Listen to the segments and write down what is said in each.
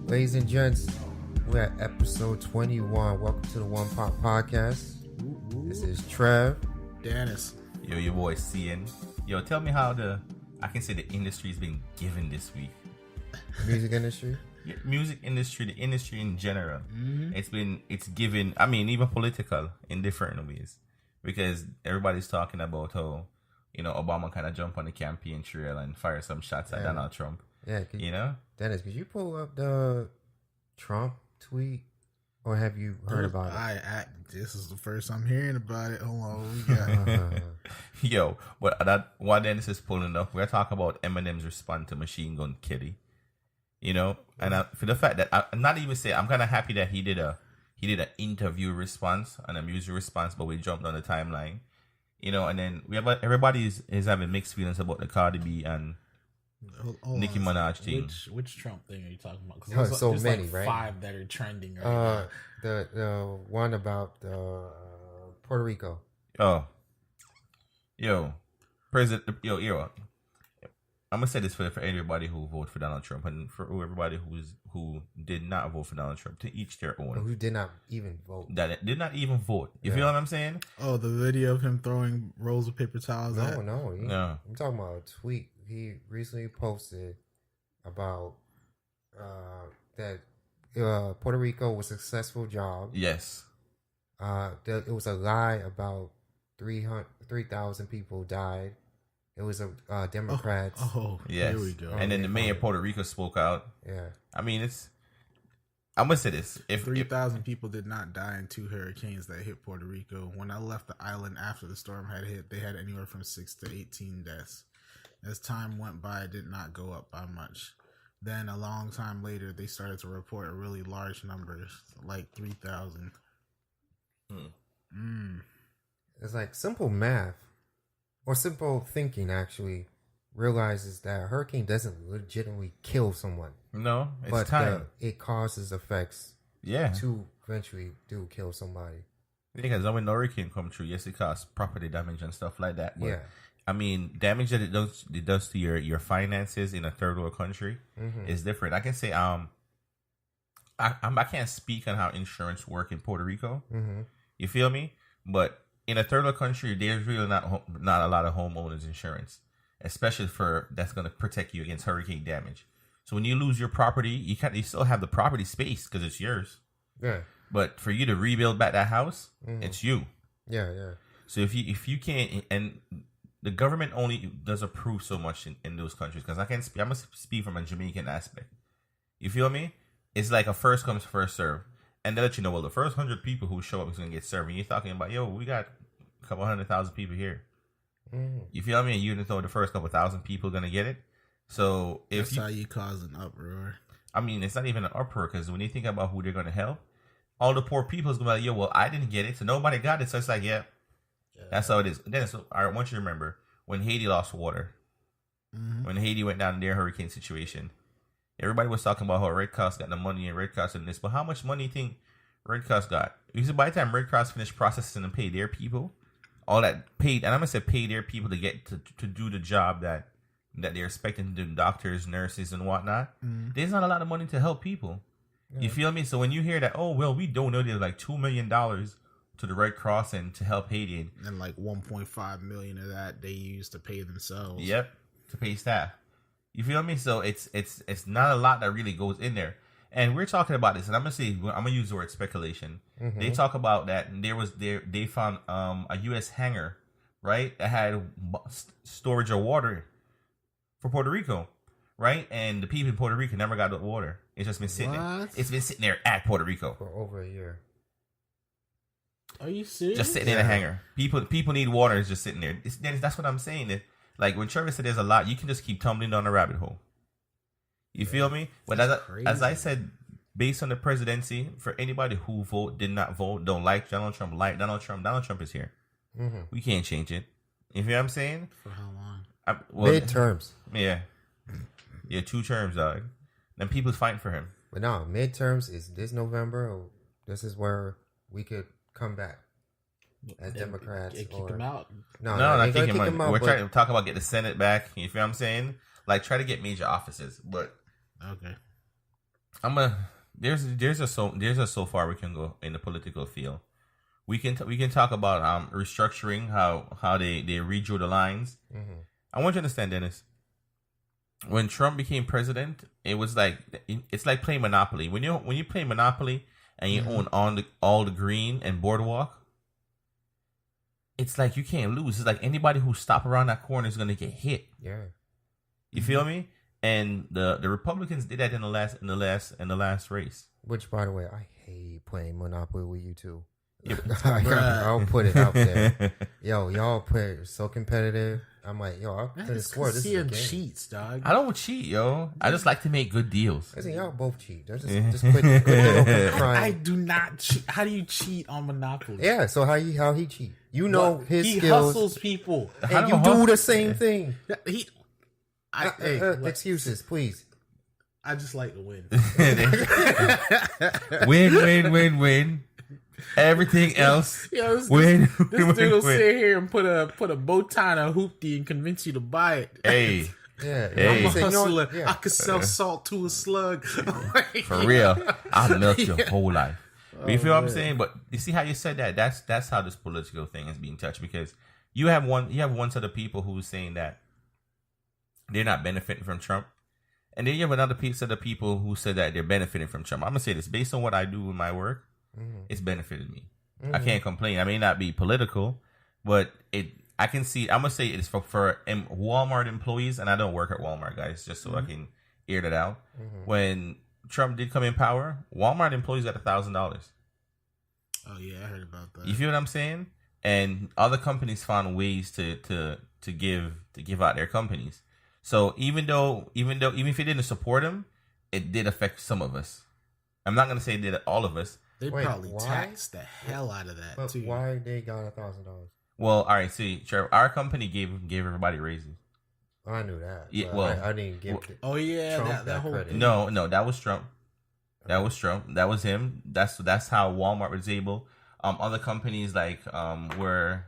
Ladies and gents, we're at episode 21. Welcome to the OnePot podcast. This is Trev. Dennis. Yo, your boy Cian. Yo, tell me how the industry's been given this week. Music industry? Yeah, music industry, the industry in general. Mm-hmm. It's given, I mean, even political in different ways. Because everybody's talking about how, Obama kind of jumped on the campaign trail and fired some shots at Donald Trump. Yeah, Dennis, could you pull up the Trump tweet, or have you heard about it? This is the first I'm hearing about it. Hold on, we got Yo, but while Dennis is pulling up, we're talking about Eminem's response to Machine Gun Kelly. And for the fact that I'm not even saying, I'm kind of happy that he did an interview response and a music response, but we jumped on the timeline. And then everybody is having mixed feelings about the Cardi B and Nicki Minaj thing. Which Trump thing are you talking about? Oh, so there's many, like right? 5 that are trending right now. The one about Puerto Rico. Oh, yo, President, yo. I'm gonna say this for everybody who voted for Donald Trump and for everybody who did not vote for Donald Trump. To each their own. Who did not even vote? That did not even vote. You feel what I'm saying? Oh, the video of him throwing rolls of paper towels. No. I'm talking about a tweet he recently posted about that Puerto Rico was a successful job. Yes. It was a lie about 3,000 people died. It was a Democrats. Yes. Here we go. And then the mayor of Puerto Rico spoke out. Yeah. I mean, I'm gonna say this: if 3,000 people did not die in 2 hurricanes that hit Puerto Rico. When I left the island after the storm had hit, they had anywhere from 6 to 18 deaths. As time went by, it did not go up by much. Then a long time later, they started to report really large numbers, like 3,000. It's like simple math, or simple thinking actually realizes that a hurricane doesn't legitimately kill someone. No, it's but time. It causes effects. Yeah. To eventually do kill somebody. Because when the hurricane come through, yes, it causes property damage and stuff like that. But, yeah. I mean, damage that it does to your finances in a third world country is different. I can say I can't speak on how insurance work in Puerto Rico. You feel me? But in a third world country, there's really not a lot of homeowners insurance, especially that's going to protect you against hurricane damage. So when you lose your property, you still have the property space because it's yours. Yeah. But for you to rebuild back that house, it's you. Yeah. So if you can't, and the government only does approve so much in those countries, because I must speak from a Jamaican aspect. You feel me? It's like a first comes first serve, and they let you know, well, the first 100 people who show up is gonna get served. And you're talking about, we got a couple 100,000 people here. You feel me? And you didn't throw the first couple thousand people gonna get it. So that's how you cause an uproar. I mean, it's not even an uproar, because when you think about who they're gonna help, all the poor people is gonna be like, I didn't get it, so nobody got it. So it's like, that's how it is. Then I want you to remember when Haiti lost water, when Haiti went down in their hurricane situation, everybody was talking about how Red Cross got the money and Red Cross and this, but how much money do you think Red Cross got? Because by the time Red Cross finished processing and pay their people, all that paid, and I'm gonna say pay their people to get to do the job that they're expecting to do, doctors, nurses, and whatnot. There's not a lot of money to help people. You feel me? So when you hear that, we donated like $2 million to the Red Cross and to help Haiti, and like 1.5 million of that they use to pay themselves. Yep, to pay staff. You feel me? So it's not a lot that really goes in there. And we're talking about this, and I'm gonna use the word speculation. They talk about that, and they found a U.S. hangar, right, that had storage of water for Puerto Rico, right? And the people in Puerto Rico never got the water. It's just been sitting there. It's been sitting there at Puerto Rico for over a year. Are you serious? Just sitting in a hangar. People need water. It's just sitting there. That's what I'm saying. Like when Trevor said there's a lot, you can just keep tumbling down the rabbit hole. You feel me? But as I said, based on the presidency, for anybody who did not vote, don't like Donald Trump, Donald Trump is here. Mm-hmm. We can't change it. You feel what I'm saying? For how long? Midterms. Yeah. Yeah, 2 terms, dog. Then people's fighting for him. But no, midterms is this November. Or this is where we could come back as Democrats. Kick him out. No, not kick him out. We're trying to talk about get the Senate back. You feel what I'm saying? Like, try to get major offices. But okay, there's a so far we can go in the political field. We can talk about restructuring, how they redrew the lines. Mm-hmm. I want you to understand, Dennis. When Trump became president, it was like it's like playing Monopoly. When you play Monopoly and you own all the green and boardwalk, it's like you can't lose. It's like anybody who stop around that corner is gonna get hit. Yeah, you feel me? And the Republicans did that in the last race. Which, by the way, I hate playing Monopoly with you too. I'll put it out there. Yo, y'all play so competitive. I'm like, yo, I could have swore this is a game. Cheats, dog. I don't cheat, yo. I just like to make good deals. Listen, y'all both cheat. Just quit crying. I do not cheat. How do you cheat on Monopoly? Yeah, so how he cheat? You know his he skills. He hustles people. And you do the same thing. Hey, excuses, please. I just like to win. Win. Everything else, this dude will sit here and put a bow tie and a hoopty and convince you to buy it. Hey, I'm a hustler. I could sell salt to a slug. For real, I'll melt your whole life. You feel what I'm saying? But you see how you said that? That's how this political thing is being touched, because you have one set of people who's saying that they're not benefiting from Trump, and then you have another set of people who said that they're benefiting from Trump. I'm gonna say this based on what I do in my work. Mm-hmm. It's benefited me. Mm-hmm. I can't complain. I may not be political, but I can see. I'm gonna say it's for Walmart employees, and I don't work at Walmart, guys, just so I can air that out. Mm-hmm. When Trump did come in power, Walmart employees got $1,000. Oh yeah, I heard about that. You feel what I'm saying? And other companies found ways to give out their companies. So even if it didn't support him, it did affect some of us. I'm not gonna say it did all of us. They probably taxed the hell out of that too. Why they got $1,000? Well, all right. See, Trevor, our company gave everybody raises. I knew that. Yeah, well, I didn't give. Trump that whole credit. No, that was Trump. That was him. That's how Walmart was able. Other companies like where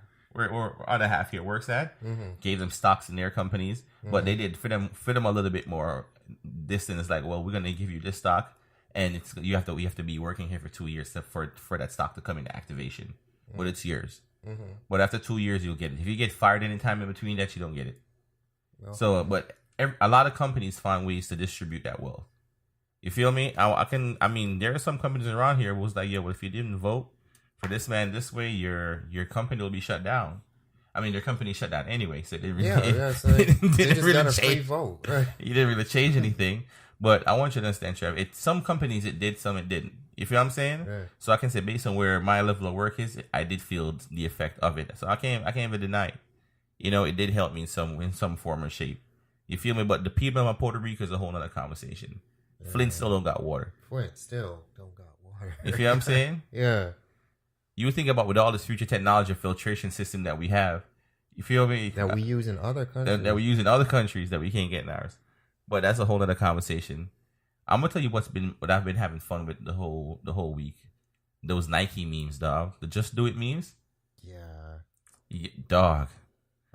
other half here works at gave them stocks in their companies, but they did fit them a little bit more distance. Like, well, we're gonna give you this stock. And you have to be working here for 2 years for that stock to come into activation, but it's yours. Mm-hmm. But after 2 years, you'll get it. If you get fired anytime in between that, you don't get it. No. So, but a lot of companies find ways to distribute that wealth. You feel me? I mean, there are some companies around here who was like, yeah, well, if you didn't vote for this man this way, your company will be shut down. I mean, their company shut down anyway, so they really, so they just really got a free vote. Right? You didn't really change anything. But I want you to understand, Trev, some companies it did, some it didn't. You feel what I'm saying? Yeah. So I can say based on where my level of work is, I did feel the effect of it. So I can't even deny it. You know, it did help me in some form or shape. You feel me? But the people in Puerto Rico is a whole other conversation. Yeah. Flint still don't got water. You feel what I'm saying? Yeah. You think about with all this future technology filtration system that we have. You feel me? That we use in other countries. That we use in other countries that we can't get in ours. But that's a whole other conversation. I'm gonna tell you what I've been having fun with the whole week. Those Nike memes, dog. The Just Do It memes. Yeah, dog.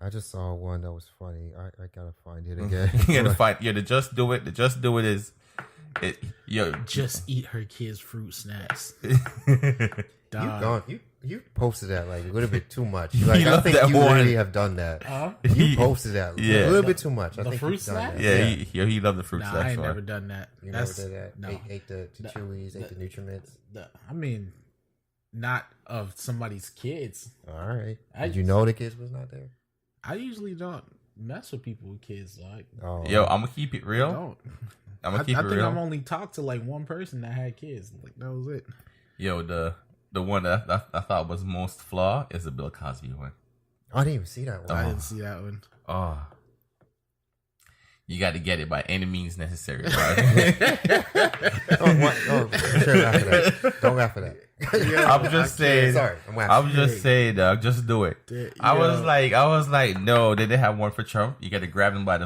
I just saw one that was funny. I gotta find it again. You gotta find. Yeah, the Just Do It. The Just Do It is. Just eat her kids' fruit snacks. Dog. You posted that like a little bit too much. Like, I think you really have done that. You posted that a little bit too much. I think fruit snacks? Yeah, he loved the fruit snacks. I ain't never done that. You never did that? No. Ate the Chewies, ate the Nutriments? I mean, not of somebody's kids. All right. Did you know the kids was not there? I usually don't mess with people with kids. Like, yo, I'm gonna keep it real. I think I've only talked to like one person that had kids. Like, that was it. Yo, the one that I thought was most flawed is the Bill Cosby one. I didn't even see that one. I didn't see that one. Oh. You got to get it by any means necessary. Bro. Sure, laugh at that. Don't laugh at that. I'm just saying. Sorry, I'm just saying, dog. Just do it. I was like, no. They didn't have one for Trump. You got to grab him by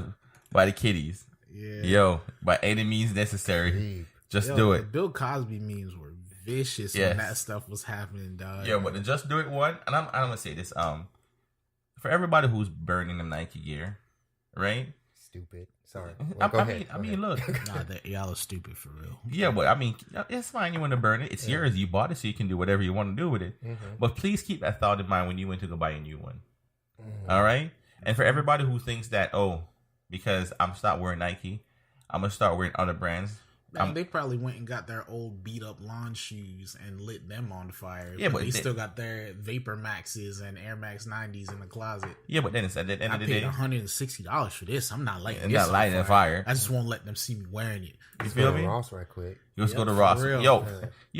the kitties. Yeah. Yo, by any means necessary, just do it. The Bill Cosby memes were vicious when that stuff was happening, dog. Yeah, but the just do it one, and I'm gonna say this. For everybody who's burning the Nike gear, right? Stupid. Sorry. I mean, look. Y'all are stupid for real. Yeah, but I mean, it's fine. You want to burn it. It's yours. You bought it, so you can do whatever you want to do with it. Mm-hmm. But please keep that thought in mind when you went to go buy a new one. Mm-hmm. All right? And for everybody who thinks that, because I'm stop wearing Nike, I'm going to start wearing other brands. They probably went and got their old beat up lawn shoes and lit them on fire. Yeah, but they still got their Vapor Maxes and Air Max 90s in the closet. Yeah, but then it's at the end of the day, I paid $160 for this. I'm not lighting this. Not lighting a fire. I just won't let them see me wearing it. You feel me? Ross right quick. You just go to Ross. Yo,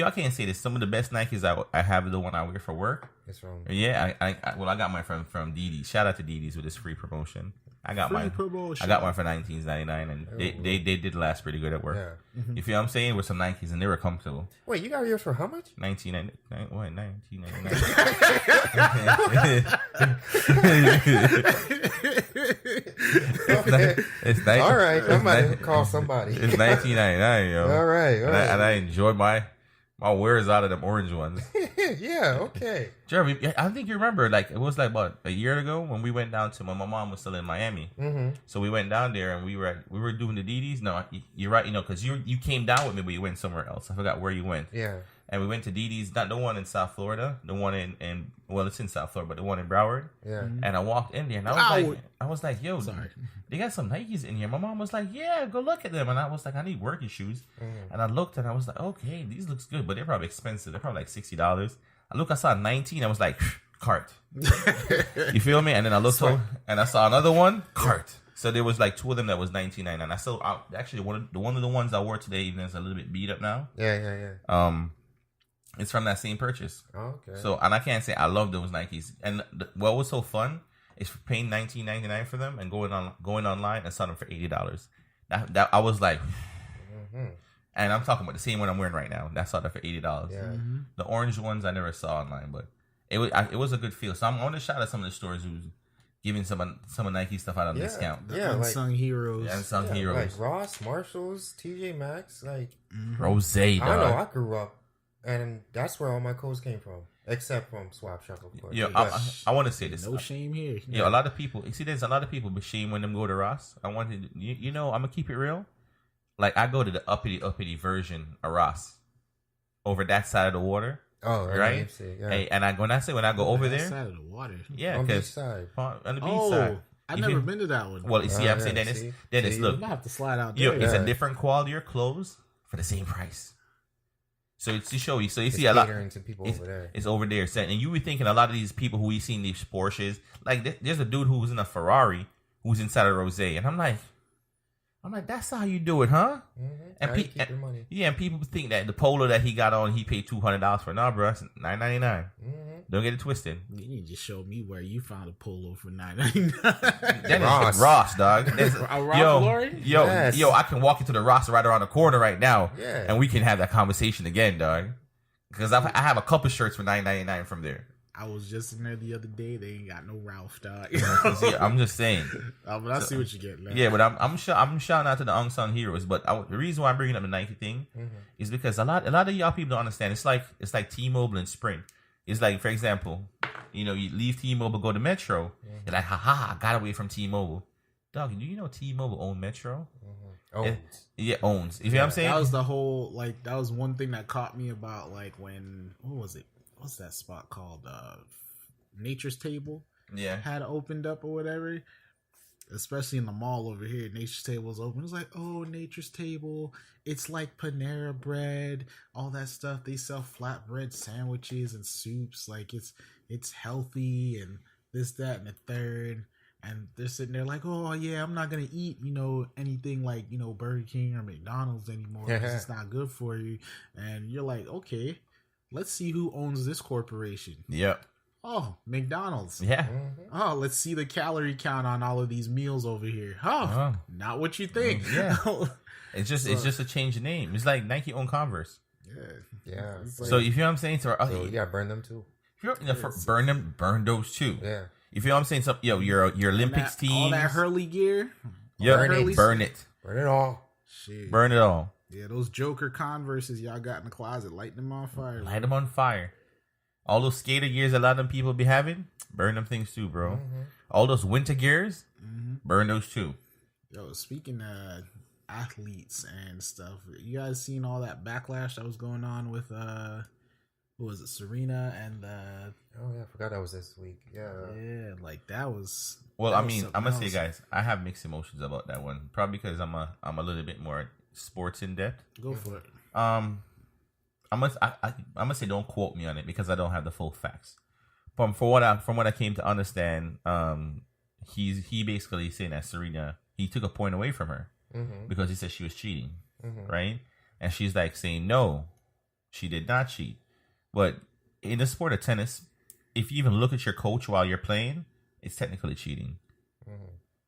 I can't say this. Some of the best Nikes I have the one I wear for work. It's wrong. Yeah, I got mine from DD's. Shout out to DD's with this free promotion. I got mine for $19.99, and they did last pretty good at work. Yeah. Mm-hmm. You feel what I'm saying? With some Nikes, and they were comfortable. Wait, you got yours for how much? $19.99. It's nice. All right, I'm about to call somebody. It's $19.99, yo. All right. And I enjoy my wears out of them orange ones. Yeah, okay. Jeremy, I think you remember, like, it was like about a year ago when we went down to my mom was still in Miami. Mm-hmm. So we went down there and we were doing the DDs. No, you're right, because you came down with me, but you went somewhere else. I forgot where you went. Yeah. And we went to DD's, not the one in South Florida, the one in it's in South Florida, but the one in Broward. Yeah. Mm-hmm. And I walked in there and I was like, yo, sorry, they got some Nikes in here. My mom was like, yeah, go look at them. And I was like, I need working shoes. Mm-hmm. And I looked and I was like, okay, these looks good, but they're probably expensive. They're probably like $60. I saw 19. I was like, cart. You feel me? And then I looked and I saw another one, cart. So there was like two of them that was $19.99. And I still actually one of the ones I wore today even is a little bit beat up now. Yeah. It's from that same purchase. Oh, okay. So, and I can't say I love those Nikes. And what was so fun is for paying $19.99 for them and going online and selling them for $80. That I was like, mm-hmm. And I'm talking about the same one I'm wearing right now. That sold for $80. Yeah. Mm-hmm. The orange ones I never saw online, but it was a good feel. So I want to shout out some of the stores who's giving some of Nike stuff out on discount. The unsung heroes. Yeah, unsung heroes. Like Ross, Marshalls, TJ Maxx, like Rose. I don't know. I grew up. And that's where all my codes came from, except from Swap Shop, of course. Yeah, I want to say this. No shame here. Yeah, a lot of people. You see, there's a lot of people be shame when them go to Ross. I wanted, I'm gonna keep it real. Like I go to the uppity version of Ross, over that side of the water. Oh, right. Yeah. Hey, and when I go over there, side of the water. Yeah, on the beach side. On the beach side. I've never been to that one. Well, you see, I'm saying Dennis, look, you might have to slide out there. It's a different quality of clothes for the same price. So it's to show you. So you see a lot. To people over there. It's over there. And you were thinking a lot of these people who we seen these Porsches, like there's a dude who was in a Ferrari who's inside a Rose, and I'm like, that's how you do it, huh? Mm-hmm. And keep your money. Yeah, and people think that the Polo that he got on, he paid $200 for. Nah, bro, it's $9.99. Mm-hmm. Don't get it twisted. You need to show me where you found a Polo for $9.99. Ross, dog. Yo, I can walk into the Ross right around the corner right now, and we can have that conversation again, dog. Because I have a couple shirts for $9.99 from there. I was just in there the other day. They ain't got no Ralph, dog. See, I'm just saying. But I see what you're getting at. Yeah, but I'm shouting out to the unsung heroes. But the reason why I'm bringing up the Nike thing is because a lot of y'all people don't understand. It's like T-Mobile and Sprint. It's like, for example, you leave T-Mobile, go to Metro. You're like, I got away from T-Mobile. Dog, do you know T-Mobile own Metro? Owns. You feel what I'm saying? That was the whole, that was one thing that caught me about, when, what was it? What's that spot called? Nature's Table. Yeah. Had opened up or whatever. Especially in the mall over here, Nature's Table was open. It was like, oh, Nature's Table. It's like Panera Bread, all that stuff. They sell flatbread sandwiches and soups. Like it's healthy and this, that, and the third. And they're sitting there like, oh yeah, I'm not gonna eat, anything like, Burger King or McDonald's anymore because it's not good for you. And you're like, okay. Let's see who owns this corporation. Yep. Oh, McDonald's. Yeah. Oh, let's see the calorie count on all of these meals over here. Oh, not what you think. Yeah. It's just a change of name. It's like Nike own Converse. Yeah. So you feel what I'm saying? So you gotta burn them too. Burn those too. Yeah. You feel what I'm saying? So, your Olympics team, all that Hurley gear. yeah, burn it all. Shit. Burn it all. Yeah, those Joker Converses y'all got in the closet, light them on fire. Light them on fire. All those skater gears a lot of them people be having, burn them things too, bro. All those winter gears, burn those too. Yo, speaking of athletes and stuff, you guys seen all that backlash that was going on with who was it, Serena and oh yeah, I forgot that was this week. Yeah, like that was. Well, that I was mean, something I'm gonna say, else. guys, I have mixed emotions about that one. Probably because I'm a little bit more sports in depth. Go for it. I'm gonna say don't quote me on it because I don't have the full facts. From what I came to understand, he basically saying that Serena, he took a point away from her because he said she was cheating, right? And she's like saying no, she did not cheat. But in the sport of tennis, if you even look at your coach while you're playing, it's technically cheating.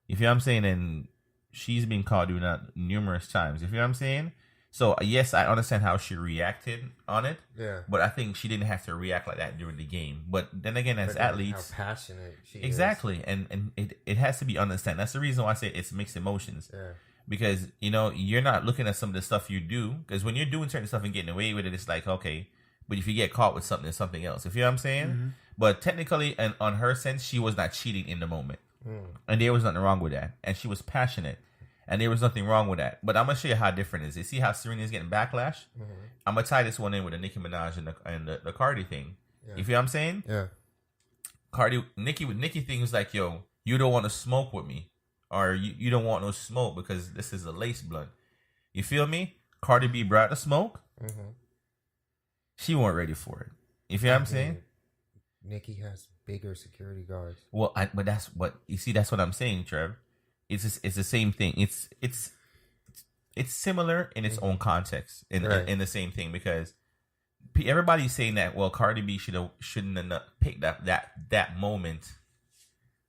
You feel what I'm saying? And she's been caught doing that numerous times. You feel what I'm saying? So, yes, I understand how she reacted on it. Yeah. But I think she didn't have to react like that during the game. But then again, as athletes... How passionate she exactly. is. And it has to be understood. That's the reason why I say it's mixed emotions. Yeah. Because, you're not looking at some of the stuff you do. Because when you're doing certain stuff and getting away with it, it's like, okay. But if you get caught with something, it's something else. You feel what I'm saying? But technically, and on her sense, she was not cheating in the moment. And there was nothing wrong with that. And she was passionate. And there was nothing wrong with that. But I'm going to show you how different it is. You see how Serena's getting backlash? I'm going to tie this one in with the Nicki Minaj and the Cardi thing. Yeah. You feel what I'm saying? Yeah. Nicki thing was like, yo, you don't want to smoke with me. Or you don't want no smoke because this is a lace blunt. You feel me? Cardi B brought the smoke. She weren't ready for it. You feel what I'm saying? Nicki has bigger security guards. Well, but that's what you see. That's what I'm saying, Trev. It's the same thing. It's similar in its own context in the same thing because everybody's saying that Cardi B shouldn't have picked up that moment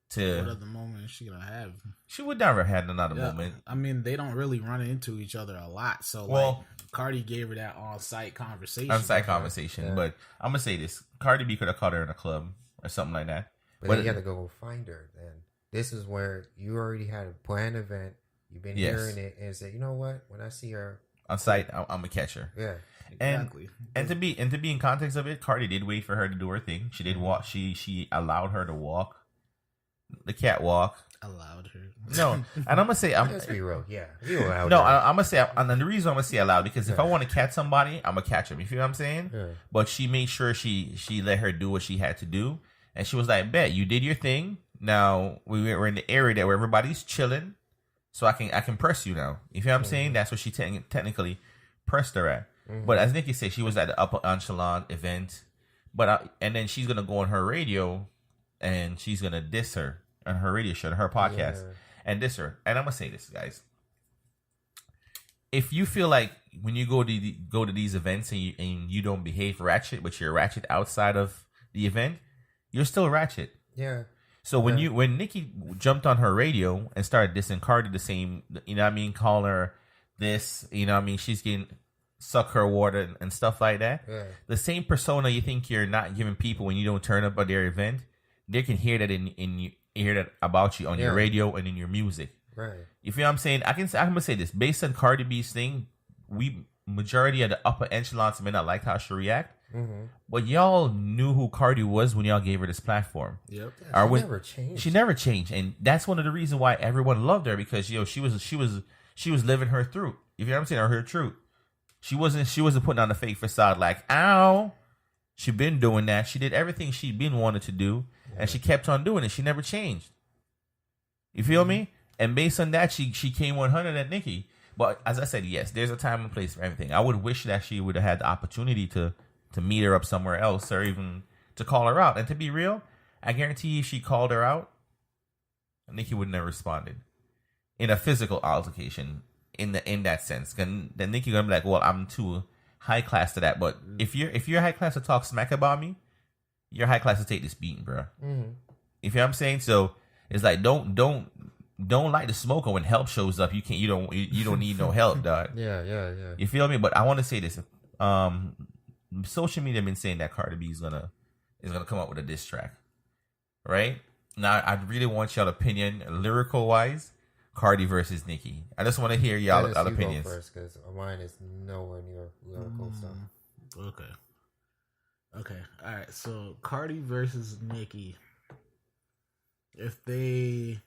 to what other moment is she gonna have? She would never have another moment. I mean, they don't really run into each other a lot, so Cardi gave her that on-site conversation. But I'm gonna say this: Cardi B could have caught her in a club or something like that. But you had to go find her then. This is where you already had a planned event. You've been hearing it and said, you know what? When I see her on site, I'm gonna catch her. Yeah, exactly. And to be in context of it, Cardi did wait for her to do her thing. She did walk. She allowed her to walk the catwalk. Allowed her. No, and I'm gonna say, let's be real. Yeah, you allowed. No, I'm gonna say, and the reason I'm gonna say allowed because if I want to catch somebody, I'm gonna catch him. You feel what I'm saying? Yeah. But she made sure she let her do what she had to do, and she was like, "Bet you did your thing." Now we're in the area where everybody's chilling, so I can press you now. You feel what I'm saying? That's what she technically pressed her at. But as Nikki said, she was at the upper echelon event, and then she's gonna go on her radio, and she's gonna diss her on her radio show, her podcast, and diss her. And I'm gonna say this, guys: if you feel like when you go to these events and you don't behave ratchet, but you're ratchet outside of the event, you're still ratchet. Yeah. So when Nikki jumped on her radio and started dissing Cardi the same, you know what I mean, call her this, you know what I mean, she's getting suck her water and stuff like that. Yeah. The same persona you think you're not giving people when you don't turn up at their event, they can hear that hear that about you on your radio and in your music. Right. You feel what I'm saying? I'm gonna say this based on Cardi B's thing. Majority of the upper echelons may not like how she react. But y'all knew who Cardi was when y'all gave her this platform. Yep. Yeah, never changed. She never changed, and that's one of the reasons why everyone loved her because she was living her truth. If you know what I'm saying, or her truth. She wasn't putting on a fake facade like ow. She been doing that. She did everything she'd been wanted to do, and she kept on doing it. She never changed. You feel me? And based on that, she came 100 at Nikki. But as I said, yes, there's a time and place for everything. I would wish that she would have had the opportunity to meet her up somewhere else or even to call her out. And to be real, I guarantee you if she called her out, Nikki would never responded in a physical altercation in that sense. Then Nikki gonna be like, well, I'm too high class to that. But if you're high class to talk smack about me, you're high class to take this beating, bro. Mm-hmm. You feel what I'm saying? So it's like don't light the smoke, and when help shows up, you don't need no help, dog. Yeah. You feel me? But I want to say this. Social media been saying that Cardi B is gonna come up with a diss track, right? Now I really want y'all opinion, lyrical wise, Cardi versus Nicki. I just want to hear y'all opinions. Go first, because mine is nowhere near lyrical stuff. Okay. All right. So Cardi versus Nicki. If they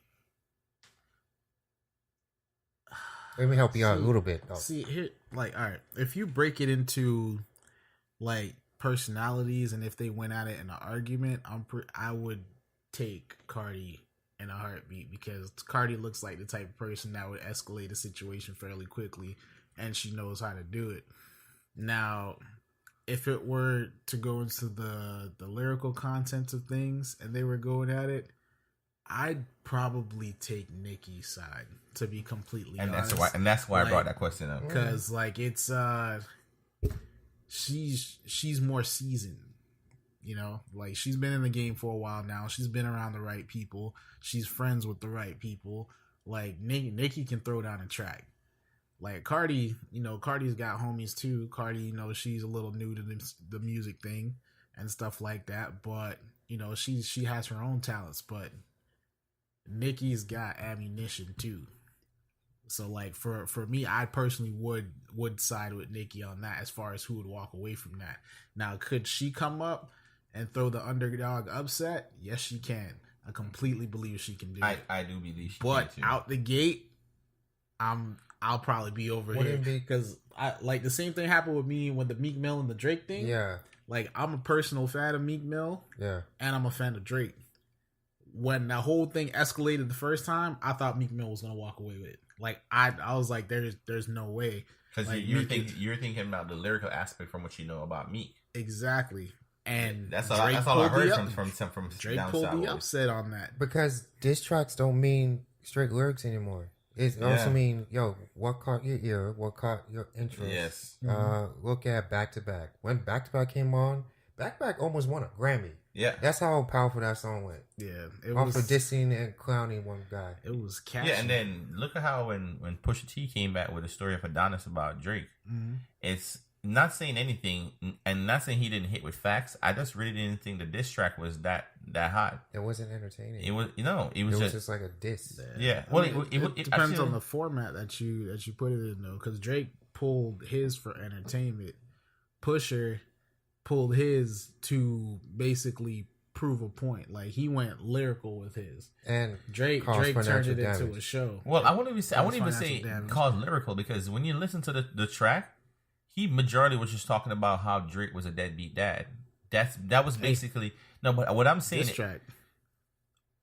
Let me help you out a little bit. Though. See here, like, all right, if you break it into like personalities, and if they went at it in an argument, I would take Cardi in a heartbeat, because Cardi looks like the type of person that would escalate a situation fairly quickly, and she knows how to do it. Now, if it were to go into the lyrical content of things and they were going at it, I'd probably take Nicki's side, to be completely honest. That's why I brought that question up. Because like it's she's more seasoned, you know, like she's been in the game for a while now. She's been around the right people. She's friends with the right people. Like Nicki can throw down a track. Like Cardi, you know, Cardi's got homies too. Cardi, you know, she's a little new to the music thing and stuff like that. But you know, she has her own talents. But Nicki's got ammunition too. So like for me, I personally would side with Nicki on that, as far as who would walk away from that. Now, could she come up and throw the underdog upset? Yes, she can. I completely believe she can do it. I do believe she but can too. Out the gate, I'll probably be over here, because I like the same thing happened with me with the Meek Mill and the Drake thing. Yeah. Like, I'm a personal fan of Meek Mill. Yeah. And I'm a fan of Drake. When that whole thing escalated the first time, I thought Meek Mill was gonna walk away with it. Like I was like, there's no way. Because like, you're thinking about the lyrical aspect from what you know about Meek. Exactly. And that's all I heard from Drake down pulled south. the upset on that. Because diss tracks don't mean straight lyrics anymore. It also mean, yo, what caught your ear? What caught your interest? Yes. Look at Back to Back. When Back to Back came on, Back to Back almost won a Grammy. Yeah. That's how powerful that song went. Yeah. Off of dissing and clowning one guy. It was catchy. Yeah, and then look at how when Pusha T came back with a story of Adonis about Drake, it's not saying anything, and not saying he didn't hit with facts. I just really didn't think the diss track was that hot. It wasn't entertaining. It was, it was just like a diss. Yeah. Well, it depends on the format that you put it in, though, because Drake pulled his for entertainment. Pusher pulled his to basically prove a point. Like, he went lyrical with his, and Drake turned it into a show. Well, I wouldn't even say cause lyrical, because when you listen to the track, he majority was just talking about how Drake was a deadbeat dad. That was basically no. But what I'm saying, this track,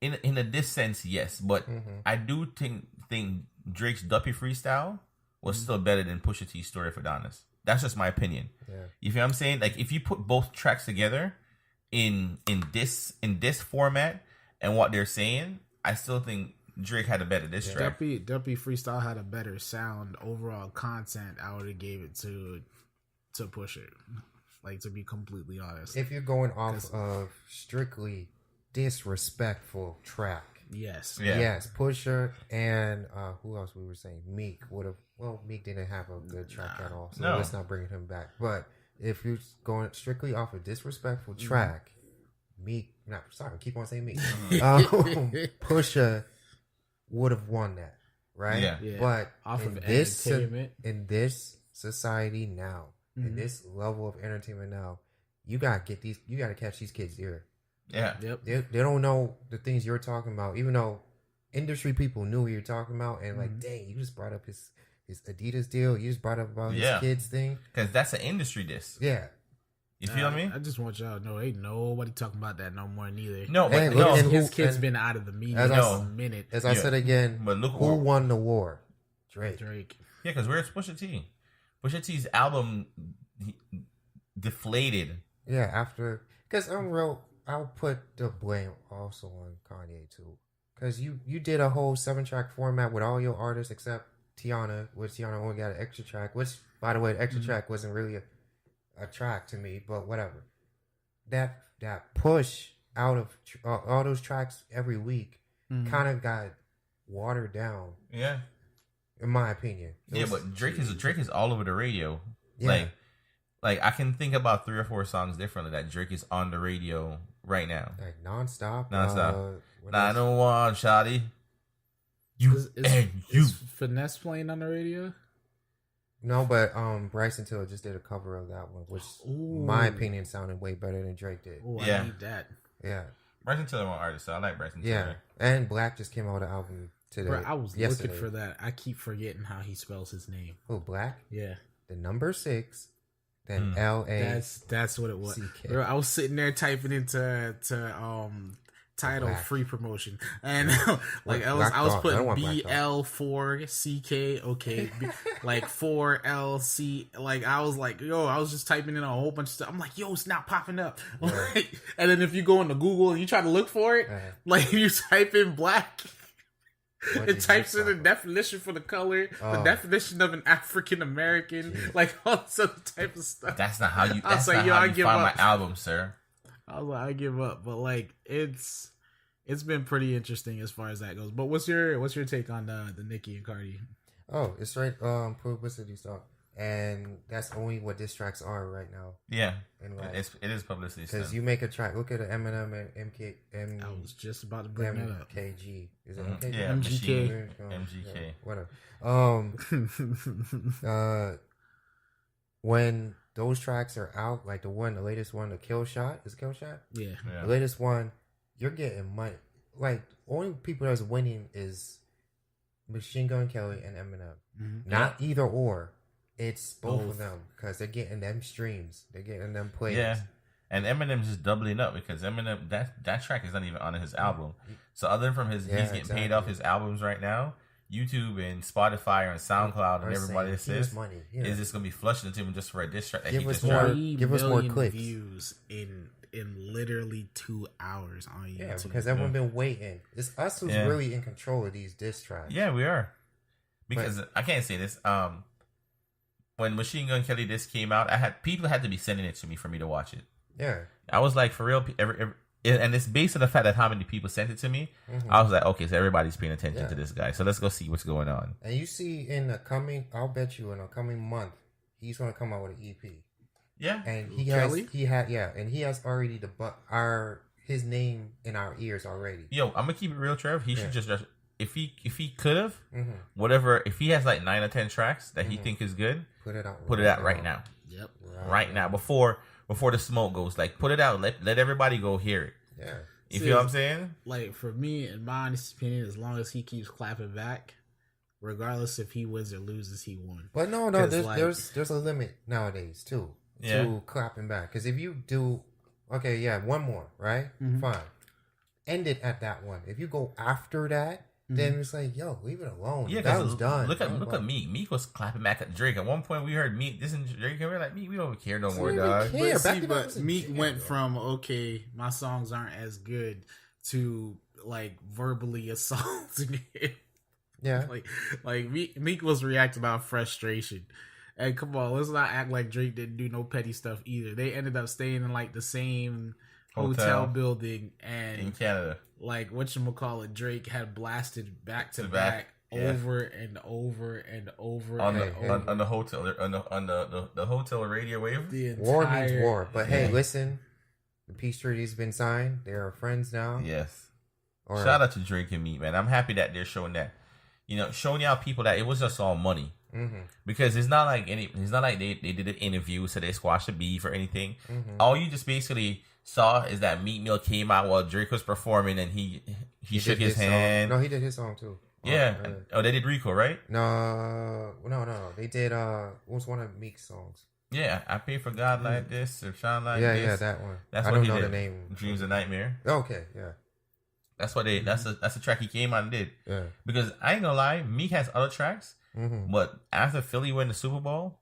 in a diss sense, yes. But I do think Drake's Duppy freestyle was still better than Pusha T's story for Adonis. That's just my opinion. Yeah. You feel what I'm saying? Like, if you put both tracks together in this format and what they're saying, I still think Drake had a better diss track. Duppy freestyle had a better sound, overall content. I would have gave it to Pusha. Like, to be completely honest, if you're going off of strictly disrespectful track, yes, Pusha and who else we were saying, Meek would have. Well, Meek didn't have a good track at all, so let's not bring him back. But if you're going strictly off a disrespectful track, Meek, keep on saying Meek. Pusha would have won that, right? Yeah. But off of entertainment, in this society now, in this level of entertainment now, you gotta catch these kids' ear. Yeah. Yep. They don't know the things you're talking about, even though industry people knew what you're talking about, and like, dang, you just brought up his Adidas deal. You just brought up about his kids thing, because that's an industry diss. Yeah. You feel me? I just want y'all to know, ain't nobody talking about that no more neither. No, but his kid's been out of the media a minute. As I said again, but look, who won the war? Drake. Yeah, because where's Pusha T? Pusha T's album deflated. Yeah, after, because I'll put the blame also on Kanye too, because you did a whole 7-track format with all your artists except Tiana, which Tiana only got an extra track, which, by the way, the extra track wasn't really a track to me, but whatever. that push out of all those tracks every week kind of got watered down. Yeah, in my opinion. But Drake is all over the radio. Yeah. Like I can think about 3 or 4 songs differently that Drake is on the radio right now, like nonstop. Nah, I don't want Shotty. Is Finesse playing on the radio? No, but Bryson Tiller just did a cover of that one, which, in my opinion, sounded way better than Drake did. Oh, I need that. Yeah, Bryson Tiller one artist, so I like Bryson Tiller. Yeah, and Black just came out with an album today. Bro, I was looking for that. I keep forgetting how he spells his name. Oh, Black? Yeah, the number 6, then L-A. That's what it was. Bro, I was sitting there typing into title Black. Free promotion, and like I was putting BL4CK, okay, like 4LC, like I was like, yo, I was just typing in a whole bunch of stuff. I'm like, yo, it's not popping up. Like, and then if you go into Google and you try to look for it, like you type in Black, it types in the definition for the color, the definition of an African American, like all this other type of stuff. That's not how you. That's not how you find my album, sir. I was like, I give up, but like it's been pretty interesting as far as that goes. But what's your take on the Nicki and Cardi? Oh, it's right publicity stuff, and that's only what diss tracks are right now. Yeah, and like, it is publicity stuff. Because you make a track, look at Eminem and I was just about to bring that up. MKG, is it MKG? Yeah, MGK. MGK. Whatever. When those tracks are out, like the latest one, the Killshot, is it Killshot? Yeah. The latest one, you're getting money. Like, only people that's winning is Machine Gun Kelly and Eminem. Mm-hmm. Not either or. It's both of them, because they're getting them streams. They're getting them plays. Yeah. And Eminem's just doubling up, because Eminem, that track is not even on his album. So other than from he's getting paid off his albums right now, YouTube and Spotify and SoundCloud and everybody that says is just gonna be flushing into him just for a diss track. Give us more clicks. Views in literally 2 hours on YouTube. Yeah, because everyone been waiting. It's us who's really in control of these diss tracks. Yeah, we are. Because I can't say this. When Machine Gun Kelly disc came out, people had to be sending it to me for me to watch it. Yeah, I was like, for real, and it's based on the fact that how many people sent it to me. Mm-hmm. I was like, okay, so everybody's paying attention to this guy. So let's go see what's going on. And you see, I'll bet you in a coming month, he's going to come out with an EP. Yeah, and he has already his name in our ears already. Yo, I'm gonna keep it real, Trev. He should just if he could have whatever. If he has like 9 or 10 tracks that he think is good, put it out right now. Yep, right now before the smoke goes. Like, put it out. Let everybody go hear it. Yeah, you feel what I'm saying? Like, for me, in my honest opinion, as long as he keeps clapping back, regardless if he wins or loses, he won. But no, there's a limit nowadays too. To clapping back, because if you do one more, right? Fine, end it at that one. If you go after that, then it's like, yo, leave it alone. Yeah, that was done. Look at Meek. Meek was clapping back at Drake. At one point, we heard Meek. This and Drake, we were like, Meek, we don't care no more, dog. But Meek went from, okay, my songs aren't as good, to like verbally assaulting him. Yeah, like Meek was reacting out of frustration. And come on, let's not act like Drake didn't do no petty stuff either. They ended up staying in like the same hotel building, and in Canada, like whatchamacallit, Drake had blasted back to back over and over and over on the hotel the hotel radio wave. War means war, but hey, listen, the peace treaty's been signed. They are friends now. Yes. Shout out to Drake and Meek, man. I'm happy that they're showing that. Showing y'all people that it was just all money. Mm-hmm. Because it's not like they did an interview, so they squashed the beef or anything. Mm-hmm. All you just basically saw is that Meek Mill came out while Drake was performing, and he shook his hand. No, he did his song too. Yeah. They did Rico, right? No. They did what was one of Meek's songs? Yeah, I pay for God like this or shine like this. Yeah, that one. That's I what don't he know did. The name. Dreams of Nightmare. Okay, yeah. That's what they. That's a track he came out and did. Yeah. Because I ain't gonna lie, Meek has other tracks, but after Philly win the Super Bowl,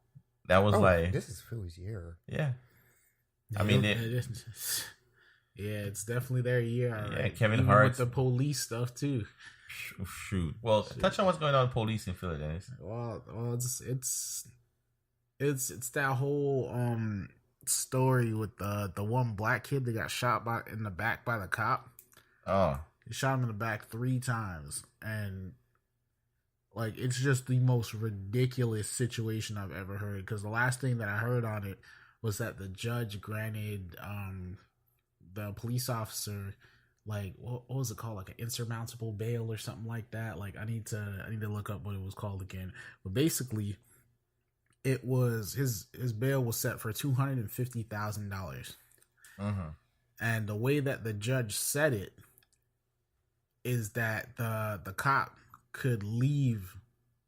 that was like, this is Philly's year. Yeah. I mean, it's definitely their year. Yeah, right? Kevin Hart with the police stuff too. Shoot. Well, touch on what's going on with police in Philly, Dennis. Well, it's that whole story with the one black kid that got shot in the back by the cop. Oh, he shot him in the back 3 times, and like it's just the most ridiculous situation I've ever heard. Because the last thing that I heard on it was that the judge granted the police officer, like what was it called, like an insurmountable bail or something like that. Like I need to look up what it was called again. But basically, it was his bail was set for $250,000. And the way that the judge said it is that the cop could leave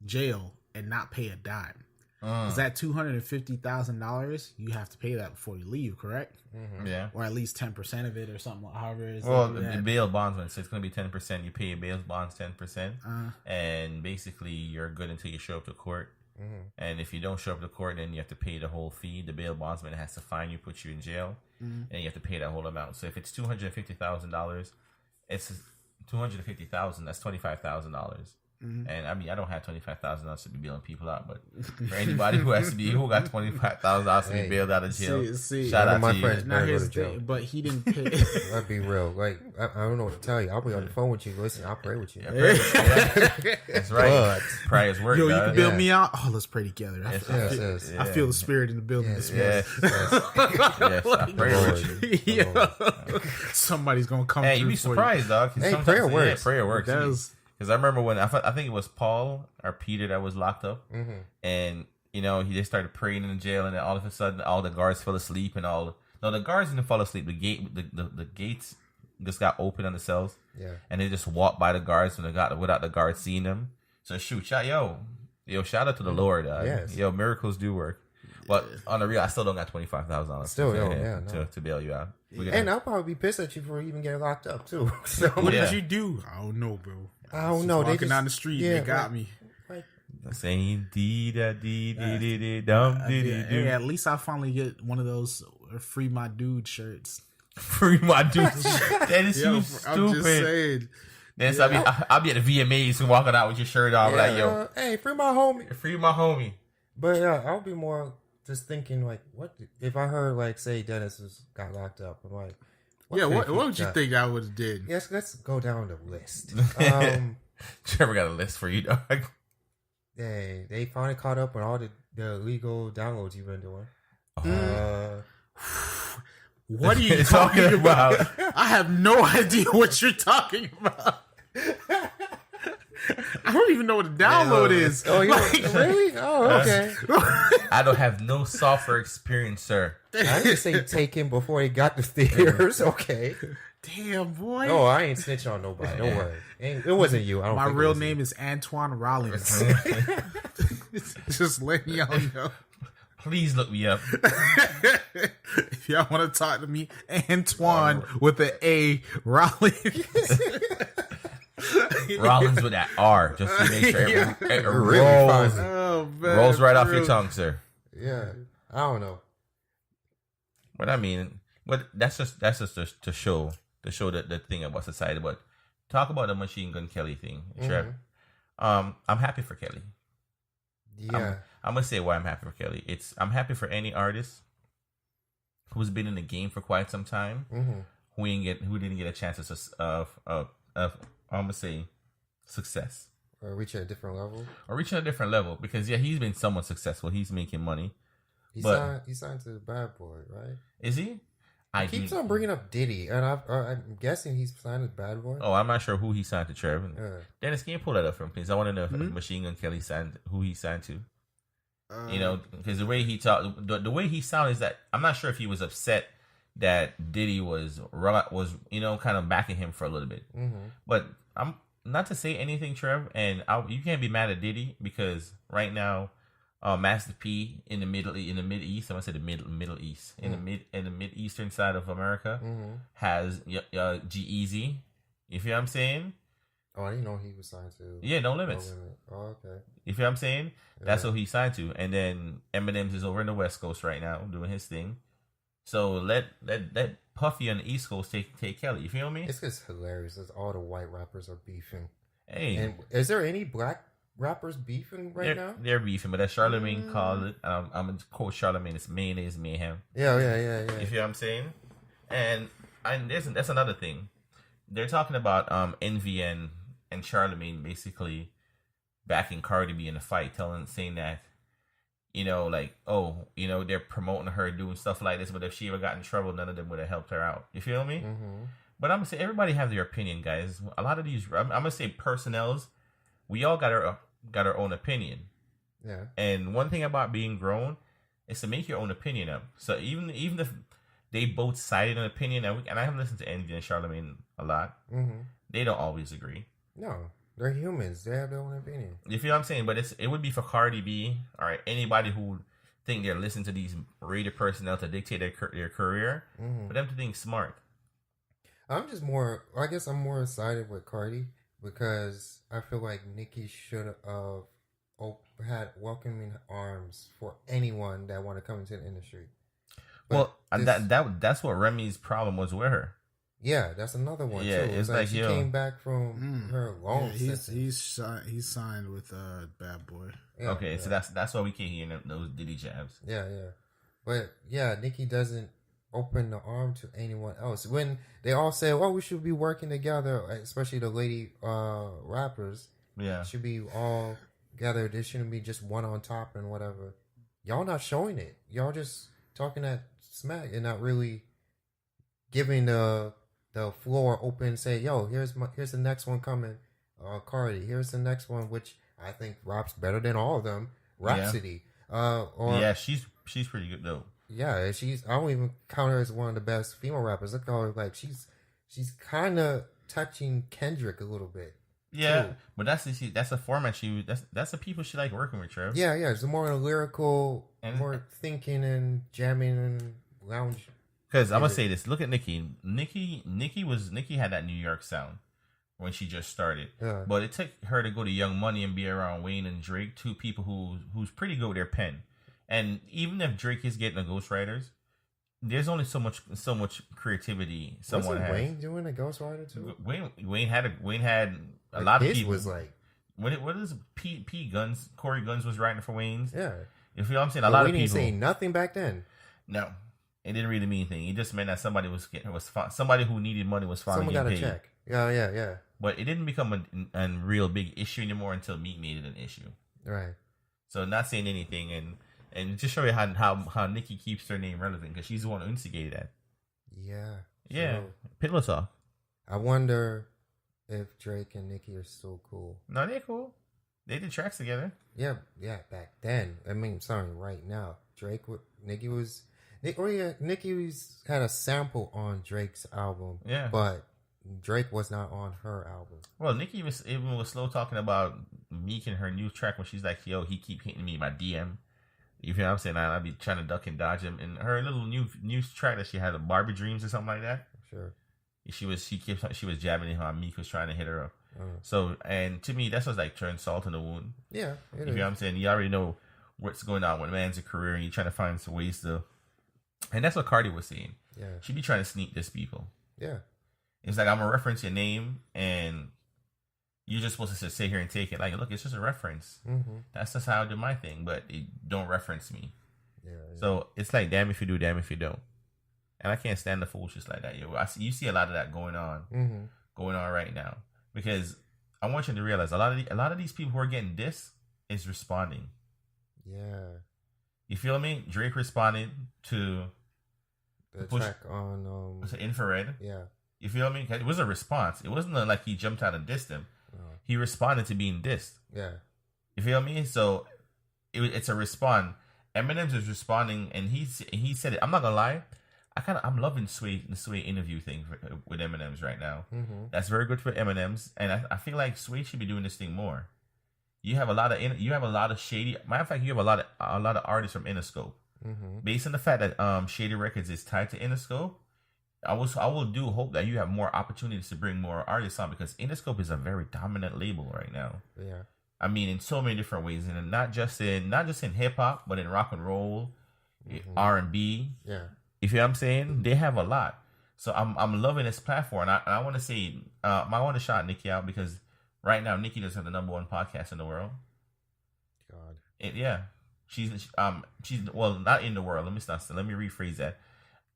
jail and not pay a dime. Is that $250,000? You have to pay that before you leave, correct? Yeah, or at least 10% of it, or something. However, it is. Well, the bail bondsman, so it's going to be 10%. You pay your bail bonds 10%, and basically you're good until you show up to court. And if you don't show up to court, then you have to pay the whole fee. The bail bondsman has to fine you, put you in jail, and you have to pay that whole amount. So if it's $250,000, it's $250,000. That's $25,000. And I mean, I don't have $25,000 to be bailing people out, but for anybody who got $25,000 to be bailed out of jail, shout out to you. Now here's the thing, but he didn't pay. I'd be real. Like I don't know what to tell you. I'll be on the phone with you. Listen, I'll pray with you. That's right. Prayers work. Yo, you can bail me out. Oh, let's pray together. I feel the spirit in the building this morning. Yes, I pray with you. Somebody's gonna come. Hey, you'd be surprised, dog. Hey, prayer works. Prayer works. Because I remember when I think it was Paul or Peter that was locked up, and he just started praying in the jail, and then all of a sudden all the guards fell asleep, and the guards didn't fall asleep. The gates just got open on the cells, and they just walked by the guards without the guards seeing them. So shout out to the Lord, yo, miracles do work. But on the real, I still don't got $25,000 to bail you out. And I'll probably be pissed at you for even getting locked up too. So what did you do? I don't know, bro. I don't know. Walking down the street, they got me. Saying at least I finally get one of those free my dude shirts. Free my dude. That is so stupid. I'm just saying. Then I'll be at the VMAs and walking out with your shirt on, like, yo, hey, free my homie. Free my homie. But I'll be more just thinking, like, what if I heard, like, say Dennis got locked up? I'm like, what would you think I would have did? Yes, let's go down the list. Trevor got a list for you, dog. They finally caught up on all the illegal downloads you've been doing. What are you talking about? I have no idea what you're talking about. I don't even know what a download is. Oh, really? Oh, okay. I don't have no software experience, sir. I didn't say taken before he got to theaters. Okay. Damn, boy. Oh, I ain't snitching on nobody. Don't worry. It wasn't you. I don't. My real name is Antoine Rollins. Just letting y'all know. Please look me up. If y'all want to talk to me, Antoine with an A, Rollins. Rollins with that R, just to make sure it rolls right off your tongue, sir. Yeah, I don't know. But I mean, that's just to show the thing about society. But talk about the Machine Gun Kelly thing, Trev. I'm happy for Kelly. Yeah, I'm gonna say why I'm happy for Kelly. I'm happy for any artist who's been in the game for quite some time, who didn't get a chance of I'm gonna say success, or reaching a different level. Because he's been somewhat successful. He's making money. He signed to Bad Boy, right? Is he? He keeps on bringing up Diddy, and I'm guessing he's signed to Bad Boy. Oh, I'm not sure who he signed to, Trevor. Dennis, can you pull that up for him, please? I want to know if Machine Gun Kelly who he signed to. Because the way he talked, the way he sounded is that I'm not sure if he was upset that Diddy was kind of backing him for a little bit. But I'm not to say anything, Trev, and you can't be mad at Diddy because right now, Master P in the Middle East, I'm gonna say the Middle East, in the mid eastern side of America, has G-Eazy. You feel what I'm saying? Oh, I didn't know he was signed to. Yeah, No Limits. Oh, okay. You feel what I'm saying? That's who he signed to, and then Eminem's is over in the West Coast right now doing his thing. So let Puffy on the East Coast take Kelly. You feel me? It's just hilarious. As all the white rappers are beefing. Hey, and is there any black rappers beefing right now? They're beefing, but as Charlemagne called it, I'm going to quote Charlemagne, it's mayonnaise mayhem. Yeah. You feel what I'm saying? And that's another thing. They're talking about Envy and Charlemagne basically backing Cardi B in the fight, saying that, they're promoting her doing stuff like this, but if she ever got in trouble, none of them would have helped her out. You feel me? Mm-hmm. But I'm gonna say everybody have their opinion, guys. A lot of these, I'm gonna say personnels, we all got our own opinion. Yeah. And one thing about being grown is to make your own opinion up. So even if they both sided an opinion, and I have listened to Envy and Charlemagne a lot, they don't always agree. No, they're humans. They have their own opinion. You feel what I'm saying? But it would be for Cardi B or anybody who think they're listening to these radio personnel to dictate their career, for them to think smart. I'm more excited with Cardi because I feel like Nicki should have had welcoming arms for anyone that want to come into the industry. But that's what Remy's problem was with her. Yeah, that's another one too. It's like she came back from her long. Yeah, he's signed with Bad Boy. Yeah, okay, so that's why we can't hear those Diddy jabs. Yeah. But yeah, Nicki doesn't open the arm to anyone else. When they all say, "Oh, we should be working together," especially the lady rappers. Yeah, should be all together. There shouldn't be just one on top and whatever. Y'all not showing it. Y'all just talking that smack and not really giving the floor open. Say, "Yo, here's the next one coming." Cardi. Here's the next one, which I think raps better than all of them. Rhapsody. She's pretty good though. Yeah, I don't even count her as one of the best female rappers. I call her like she's kind of touching Kendrick a little bit. Yeah, too. But that's the format that's the people she like working with, Trev. Yeah, it's more lyrical, more thinking and jamming and lounge. Because I'm gonna say this: look at Nicki. Nicki had that New York sound when she just started. Yeah. But it took her to go to Young Money and be around Wayne and Drake, two people who's pretty good with their pen. And even if Drake is getting the ghostwriters, there's only so much creativity someone has. Wayne doing a ghostwriter too? Wayne had a lot of people. Was like what is Guns? Corey Guns was writing for Wayne's. Yeah. You feel what I'm saying? A lot of people didn't say nothing back then. No, it didn't really mean anything. It just meant that somebody somebody who needed money was finally getting paid. Someone got a check. Yeah. But it didn't become a real big issue anymore until Meek made it an issue. Right. So not saying anything and just show you how Nicki keeps her name relevant because she's the one who instigated that. Yeah. So, Pillow talk. I wonder if Drake and Nicki are still cool. No, they're cool. They did tracks together. Yeah, back then. I mean, sorry, right now. Nicki had a sample on Drake's album. Yeah. But Drake was not on her album. Well, Nicki was slow talking about Meek and her new track when she's like, "Yo, he keep hitting me in my DM." You feel what I'm saying? I'd be trying to duck and dodge him. And her little new track that she had, a Barbie Dreams or something like that. Sure. She was jabbing him how Meek was trying to hit her up. So, and to me, that's what's like throwing salt in the wound. Yeah, you know what I'm saying? You already know what's going on with a man's career, and you're trying to find some ways to. And that's what Cardi was saying. Yeah, she be trying to sneak diss people. Yeah, it's like I'm gonna reference your name, and you're just supposed to just sit here and take it. Like, look, it's just a reference. Mm-hmm. That's just how I do my thing, but don't reference me. Yeah. So it's like, damn if you do, damn if you don't. And I can't stand the foolishness like that. You see a lot of that going on right now. Because I want you to realize a lot of these people who are getting dissed is responding. Yeah. You feel me? Drake responded to the track on Infrared. Yeah. You feel me? It was a response. It wasn't like he jumped out and dissed him. He responded to being dissed. Yeah. You feel me? So it's a response. Eminem is responding, and he said it. I'm not gonna lie. I'm loving the Sway interview thing with Eminem's right now. Mm-hmm. That's very good for Eminem's, and I feel like Sway should be doing this thing more. You have a lot of shady. Matter of fact, you have a lot of artists from Interscope. Mm-hmm. Based on the fact that Shady Records is tied to Interscope, I will hope that you have more opportunities to bring more artists on, because Interscope is a very dominant label right now. Yeah. I mean, in so many different ways, and not just in hip hop, but in rock and roll, R&B. Yeah. You feel what I'm saying? They have a lot. So I'm loving this platform. And I want to say, I want to shout Nicki out, because right now Nicki does have the #1 podcast in the world. She's well, not in the world. Let me rephrase that.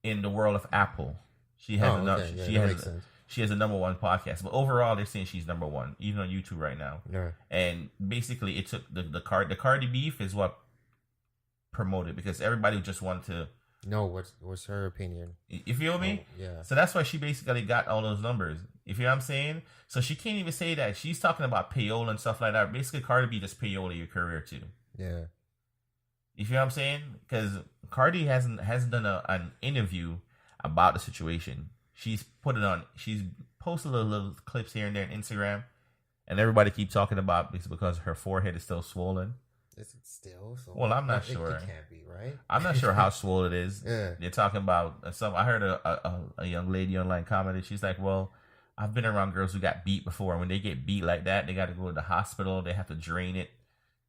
In the world of Apple, she has she has a number one podcast. But overall, they're saying she's number one, even on YouTube right now. Yeah. And basically, it took the Cardi beef is what promoted, because everybody just wanted to know what's her opinion. You feel me? Yeah. So that's why she basically got all those numbers. You feel what I'm saying? So she can't even say that. She's talking about payola and stuff like that. Basically, Cardi B just payola your career too. Yeah. You feel what I'm saying? Because Cardi hasn't done an interview about the situation. She's put it on. She's posted little clips here and there on Instagram, and everybody keeps talking about it's because her forehead is still swollen. Is it still? So well, I'm not sure. It can't be, right? I'm not sure how swollen it is. Yeah. They're talking about some. I heard a young lady online commented. She's like, "Well, I've been around girls who got beat before. And when they get beat like that, they got to go to the hospital. They have to drain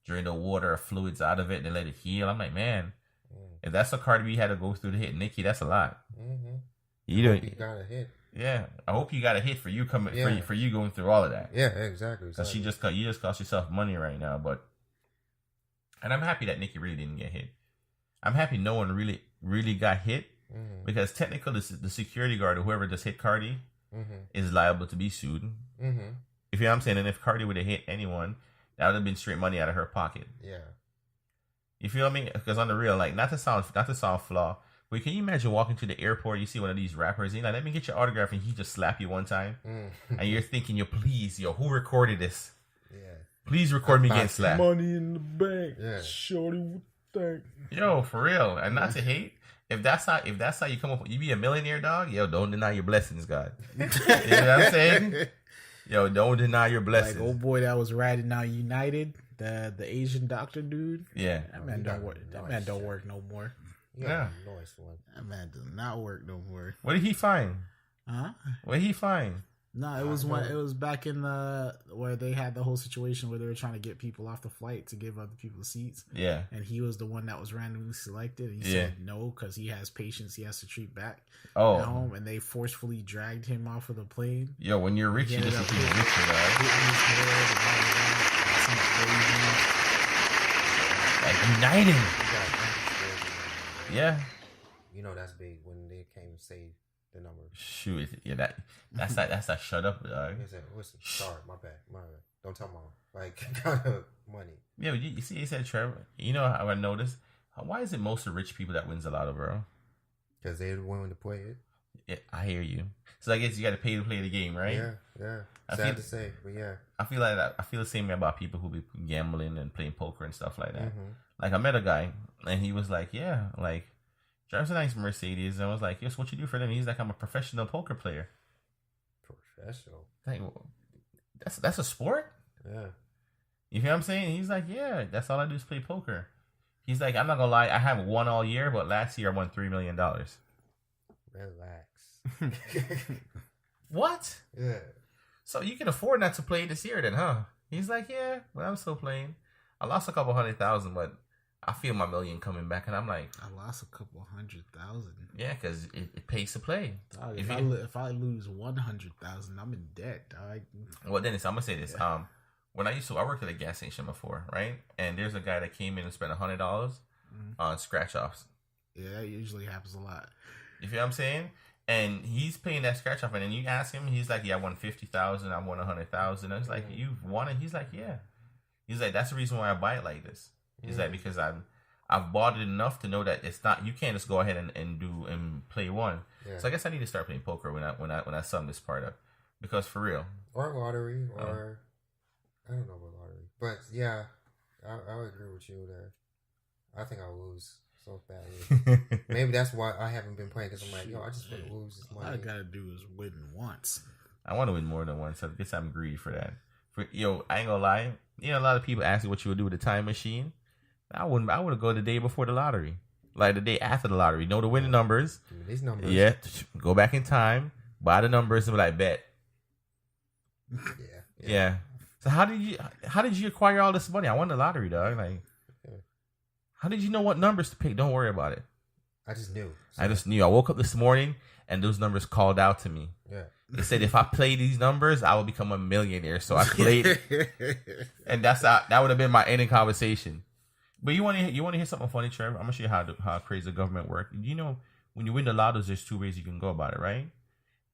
the water or fluids out of it, and they let it heal." I'm like, man, if that's what Cardi B had to go through to hit Nicki, that's a lot. Mm-hmm. You got a hit. Yeah, I hope you got a hit for you coming for you going through all of that. Yeah, exactly. Because you just cost yourself money right now, and I'm happy that Nicki really didn't get hit. I'm happy no one really got hit, because technically the security guard or whoever just hit Cardi is liable to be sued. Mm-hmm. If you know what I'm saying, and if Cardi would have hit anyone, that would have been straight money out of her pocket. Yeah. You feel me? Because on the real, like, not to sound flaw, but can you imagine walking to the airport, you see one of these rappers, and you're like, let me get your autograph, and he just slap you one time, and you're thinking, who recorded this? Yeah. Please record me getting slapped. Money in the bank. Yeah. Shorty would think. Yo, for real, and not to hate. If that's how you come up, you be a millionaire, dog. Yo, don't deny your blessings, God. You know what I'm saying? Yo, don't deny your blessings. Like old boy that was riding out United, the Asian doctor dude. Yeah, that man don't work. That man don't work no more. Yeah, nice one. That man does not work no more. What did he find? Huh? What did he find? No, it was back in where they had the whole situation where they were trying to get people off the flight to give other people seats. Yeah. And he was the one that was randomly selected. And he said no because he has patients he has to treat back at home. And they forcefully dragged him off of the plane. Yo, when you're rich, you just keep richer, right? Like United. Yeah. You know that's big when they came and saved the number. Shoot, yeah, that's that shut up, dog. Sorry, my bad. Don't tell mom. Like, kind of money. Yeah, you see, he said Trevor. You know how I noticed? Why is it most of rich people that wins a lotto, bro? Because they're willing to play it. Yeah, I hear you. So I guess you got to pay to play the game, right? Yeah. Sad to say, but yeah. I feel the same way about people who be gambling and playing poker and stuff like that. Mm-hmm. Like I met a guy and he was like, yeah, like drives a nice Mercedes, and I was like, yes, what you do for them? He's like, I'm a professional poker player. Professional? Like, that's a sport? Yeah. You feel what I'm saying? He's like, yeah, that's all I do is play poker. He's like, I'm not gonna lie, I haven't won all year, but last year I won $3 million. Relax. What? Yeah. So you can afford not to play this year then, huh? He's like, yeah, but I'm still playing. I lost a couple $100,000, but I feel my $1 million coming back, and I'm like, I lost a couple $100,000. Yeah, because it pays to play. Dog, if I lose 100,000, I'm in debt, dog. Well, Dennis, I'm gonna say this. When I worked at a gas station before, right? And there's a guy that came in and spent $100 on scratch offs. Yeah, that usually happens a lot. You feel what I'm saying? And he's paying that scratch off, and then you ask him, he's like, "Yeah, I won 50,000. I won 100,000." I was like, "You've won it?" He's like, "Yeah." He's like, "That's the reason why I buy it like this." He's like, "Because I've bought it enough to know that it's not. You can't just go ahead and play one." Yeah. So I guess I need to start playing poker when I sum this part up, because for real. Or lottery, or I don't know about lottery, but yeah, I would agree with you there. I think I'll lose so badly. Maybe that's why I haven't been playing, because I'm like, I just want to lose this money. All I gotta do is win once. I want to win more than once. So I guess I'm greedy for that. I ain't gonna lie. A lot of people ask me what you would do with a time machine. I would go the day before the lottery, like the day after the lottery. Know the winning numbers. These numbers. Yeah. Go back in time, buy the numbers, and be like, bet. Yeah. So how did you acquire all this money? I won the lottery, dog. Like, how did you know what numbers to pick? Don't worry about it. I just knew. I woke up this morning and those numbers called out to me. Yeah. They said if I play these numbers, I will become a millionaire. So I played, and that would have been my ending conversation. But you want to hear something funny, Trevor? I'm gonna show you how crazy the government works. You know, when you win the lottos, there's 2 ways you can go about it, right?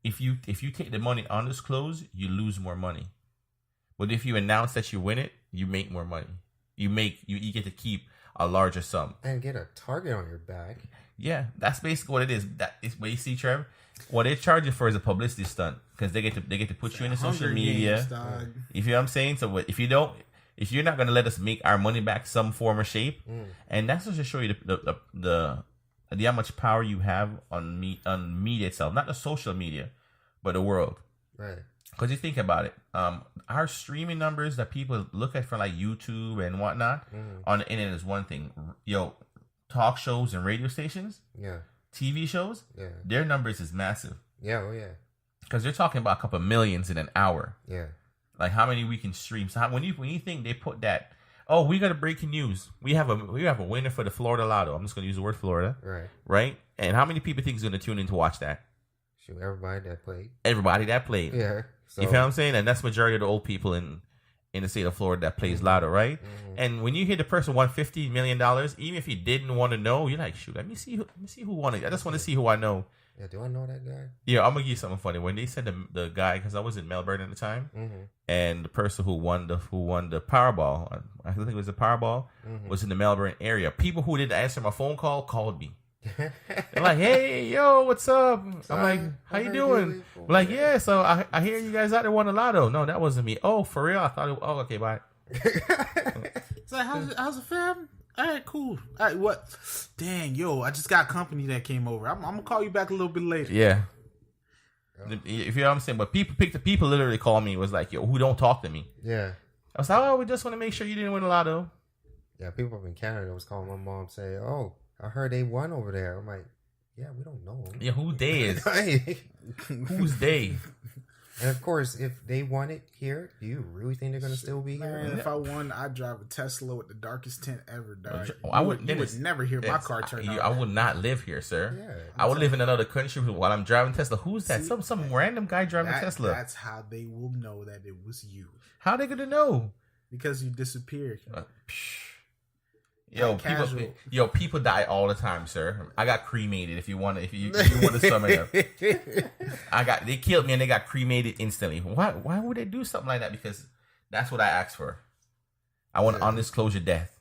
If you take the money undisclosed, you lose more money. But if you announce that you win it, you make more money. You get to keep a larger sum and get a target on your back. Yeah, that's basically what it is. That is what you see, Trevor. What they charge you for is a publicity stunt because they get to put you in the social media. You feel what I'm saying? So if you're not gonna let us make our money back some form or shape, and that's just to show you the how much power you have on media itself, not the social media, but the world. Right. Because you think about it, our streaming numbers that people look at for like YouTube and whatnot on the internet is one thing. Talk shows and radio stations, TV shows, their numbers is massive. Yeah, oh yeah. Because they're talking about a couple of millions in an hour. Yeah. Like how many we can stream. So when you think they put that, we got a breaking news. We have a winner for the Florida Lotto. I'm just gonna use the word Florida. Right. Right? And how many people think is gonna tune in to watch that? Shoot, everybody that played. Yeah. So. You feel what I'm saying? And that's majority of the old people in the state of Florida that plays Lotto, right? Mm-hmm. And when you hear the person won $50 million, even if you didn't want to know, you're like, shoot, let me see who won it. I just want to see who I know. Yeah, do I know that guy? Yeah, I'm gonna give you something funny. When they said the guy, because I was in Melbourne at the time, and the person who won the Powerball, I think it was the Powerball, was in the Melbourne area. People who didn't answer my phone call called me. They're like, hey, yo, what's up? I'm like, how you doing? I'm like, yeah, so I hear you guys out there won the Lotto. No, that wasn't me. Oh, for real? I thought it was, okay, bye. It's like, how's the fam? All right, cool. All right, what? Dang, yo, I just got company that came over. I'm going to call you back a little bit later. Yeah. If you know what I'm saying. But people literally call me, was like, yo, who don't talk to me? Yeah. I was like, we just want to make sure you didn't win the Lotto. Yeah, people up in Canada was calling my mom saying, oh, I heard they won over there. I'm like, yeah, we don't know them. Yeah, who they is? Who's they? And of course, if they won it here, do you really think they're going to still be here? Man, if I won, I'd drive a Tesla with the darkest tint ever, dog. You would never hear my car turn on. I would not live here, sir. Yeah, I would live in another country while I'm driving Tesla. Who's that? Some random guy driving Tesla. That's how they will know that it was you. How are they going to know? Because you disappeared. People die all the time, sir. I got cremated. If you want to sum it up, they killed me and they got cremated instantly. Why would they do something like that? Because that's what I asked for. I want undisclosure death.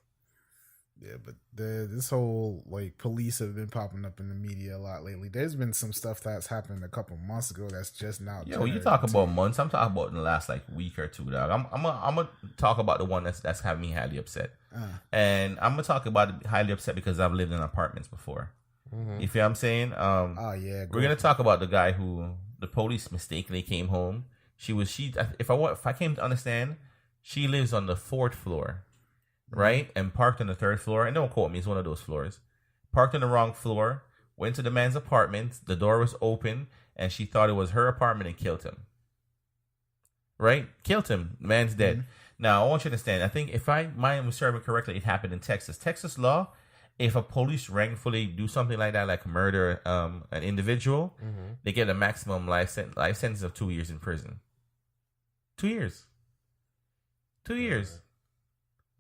Yeah, but this whole police have been popping up in the media a lot lately. There's been some stuff that's happened a couple months ago that's just now. Yo, you talk about months. I'm talking about in the last week or two, dog. I'm gonna talk about the one that's having me highly upset, and I'm gonna talk about it highly upset because I've lived in apartments before. Mm-hmm. You feel what I'm saying? We're gonna talk about the guy who the police mistakenly came home. If I came to understand, she lives on the 4th floor. Right? And parked on the 3rd floor. And don't quote me, it's one of those floors. Parked on the wrong floor, went to the man's apartment, the door was open, and she thought it was her apartment and killed him. Right? Killed him. The man's dead. Now, I want you to understand, I think if I am serving correctly, it happened in Texas. Texas law, if a police wrongfully do something like that, like murder an individual, they get a maximum life sentence of 2 years in prison. 2 years. 2 years.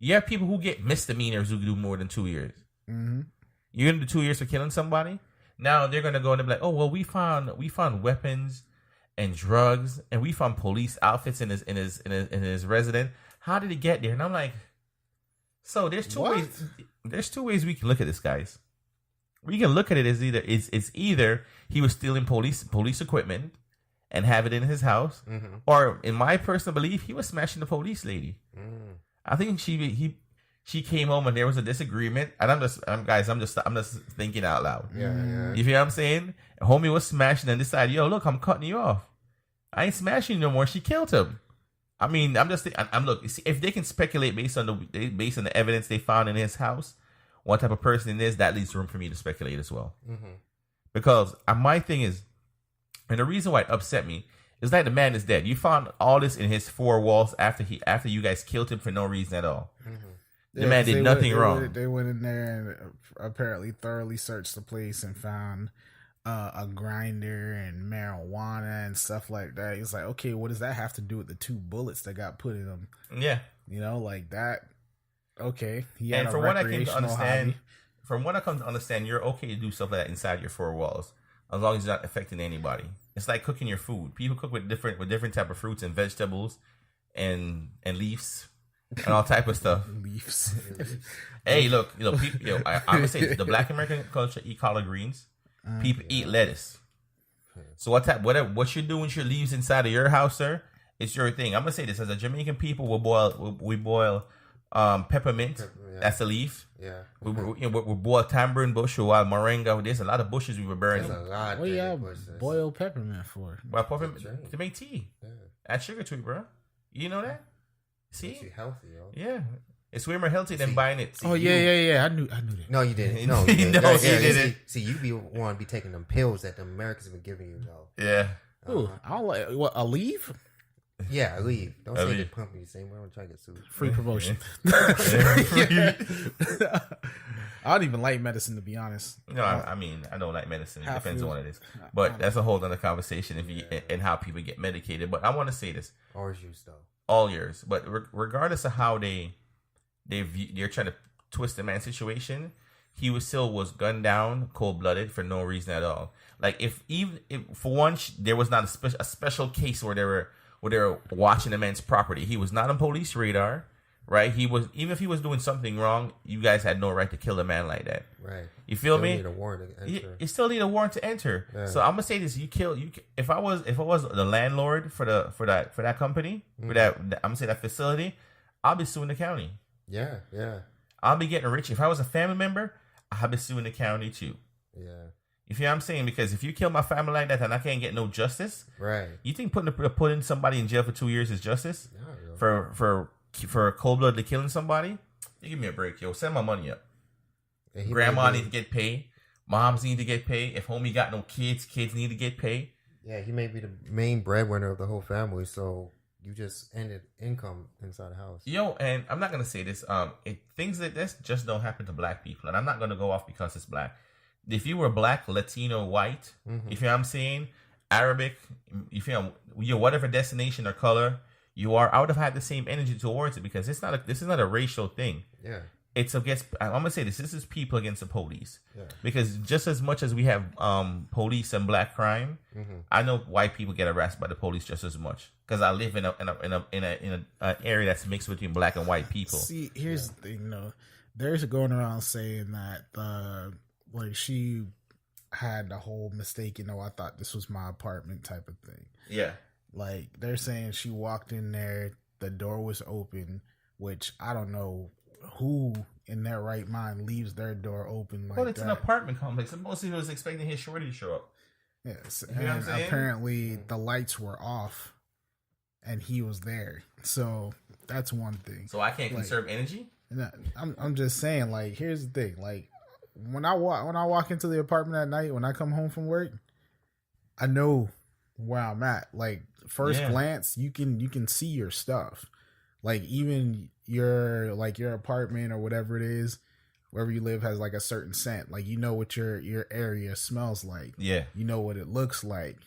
You have people who get misdemeanors who do more than 2 years. Mm-hmm. You're gonna do 2 years for killing somebody. Now they're gonna go and be like, "Oh well, we found weapons and drugs, and we found police outfits in his residence. How did it get there?" And I'm like, "So there's two ways. There's 2 ways we can look at this, guys. We can look at it as either he was stealing police equipment and have it in his house, or in my personal belief, he was smashing the police lady." I think she came home and there was a disagreement, and I'm just thinking out loud. Yeah. You feel what I'm saying? Homie was smashing and decided, yo, look, I'm cutting you off. I ain't smashing you no more. She killed him. I mean, look. See, if they can speculate based on the evidence they found in his house, what type of person it is, that leaves room for me to speculate as well. Because my thing is, and the reason why it upset me. It's like the man is dead. You found all this in his 4 walls after you guys killed him for no reason at all. The man did nothing wrong. They went in there and apparently thoroughly searched the place and found a grinder and marijuana and stuff like that. He's like, okay, what does that have to do with the 2 bullets that got put in him? Yeah, like that. Okay. And from what I can understand, you're okay to do stuff like that inside your four walls, as long as you're not affecting anybody. It's like cooking your food. People cook with different type of fruits and vegetables, and leaves, and all type of stuff. Leaves. Hey, look, people, I'm gonna say the Black American culture eat collard greens. People eat lettuce. So what you're doing with your leaves inside of your house, sir? It's your thing. I'm gonna say this: as a Jamaican people, we boil peppermint. That's a leaf. Yeah. We boil tambourine bush or wild moringa. There's a lot of bushes we were burning. What do you boil peppermint for? Well, peppermint to make tea. Yeah. Add sugar to it, bro. You know that? See? Makes you healthy, yo. Yeah. It's way more healthy than buying it. Yeah. I knew that. No, you didn't. No, you didn't. See, you be one be taking them pills that the Americans have been giving you, though. Yeah. Ooh, I don't like what, a leaf? Yeah, a leaf. Don't say the company the same way. I'm trying to get sued. Free promotion. I don't even like medicine, to be honest. No, I mean, I don't like medicine. It depends on what it is. But that's a whole other conversation and how people get medicated. But I want to say this. Ours used though. All yours. But regardless of how they're trying to twist the man's situation, he was gunned down cold-blooded for no reason at all. Like if for once there was not a special case where they were watching the man's property. He was not on police radar, right? Even if he was doing something wrong, you guys had no right to kill a man like that. Right. You feel me? Need a warrant to enter. You still need a warrant to enter. Yeah. So I'm gonna say this: if I was the landlord for that company, for that I'm gonna say that facility, I'll be suing the county. Yeah. I'll be getting rich. If I was a family member, I'll be suing the county too. Yeah. You feel what I'm saying? Because if you kill my family like that and I can't get no justice, right? You think putting somebody in jail for 2 years is justice? No, for cold-bloodedly killing somebody? You give me a break, yo. Send my money up. Grandma need to get paid. Moms need to get paid. If homie got no kids need to get paid. Yeah, he may be the main breadwinner of the whole family, so you just ended income inside the house. Yo, and I'm not gonna say this. Things like this just don't happen to black people, and I'm not gonna go off because it's black. If you were black, Latino, white, if you know what I'm saying, Arabic, if you're whatever destination or color you are, I would have had the same energy towards it because this is not a racial thing. Yeah. It's against, I'm gonna say this is people against the police. Yeah. Because just as much as we have police and black crime, I know white people get harassed by the police just as much. Because I live in an area that's mixed between black and white people. See, here's the thing, though. There's going around saying that like she had the whole mistake, I thought this was my apartment type of thing. Yeah. Like they're saying she walked in there, the door was open, which I don't know who in their right mind leaves their door open like that. Well, it's an apartment complex. And most of was expecting his shorty to show up. Yes. And apparently the lights were off and he was there. So that's one thing. So I can't conserve energy? I'm just saying, like, here's the thing, like when I walk into the apartment at night, when I come home from work, I know where I'm at. Like first glance, you can see your stuff. Like even your apartment or whatever it is, wherever you live has like a certain scent. Like you know what your area smells like. Yeah. You know what it looks like.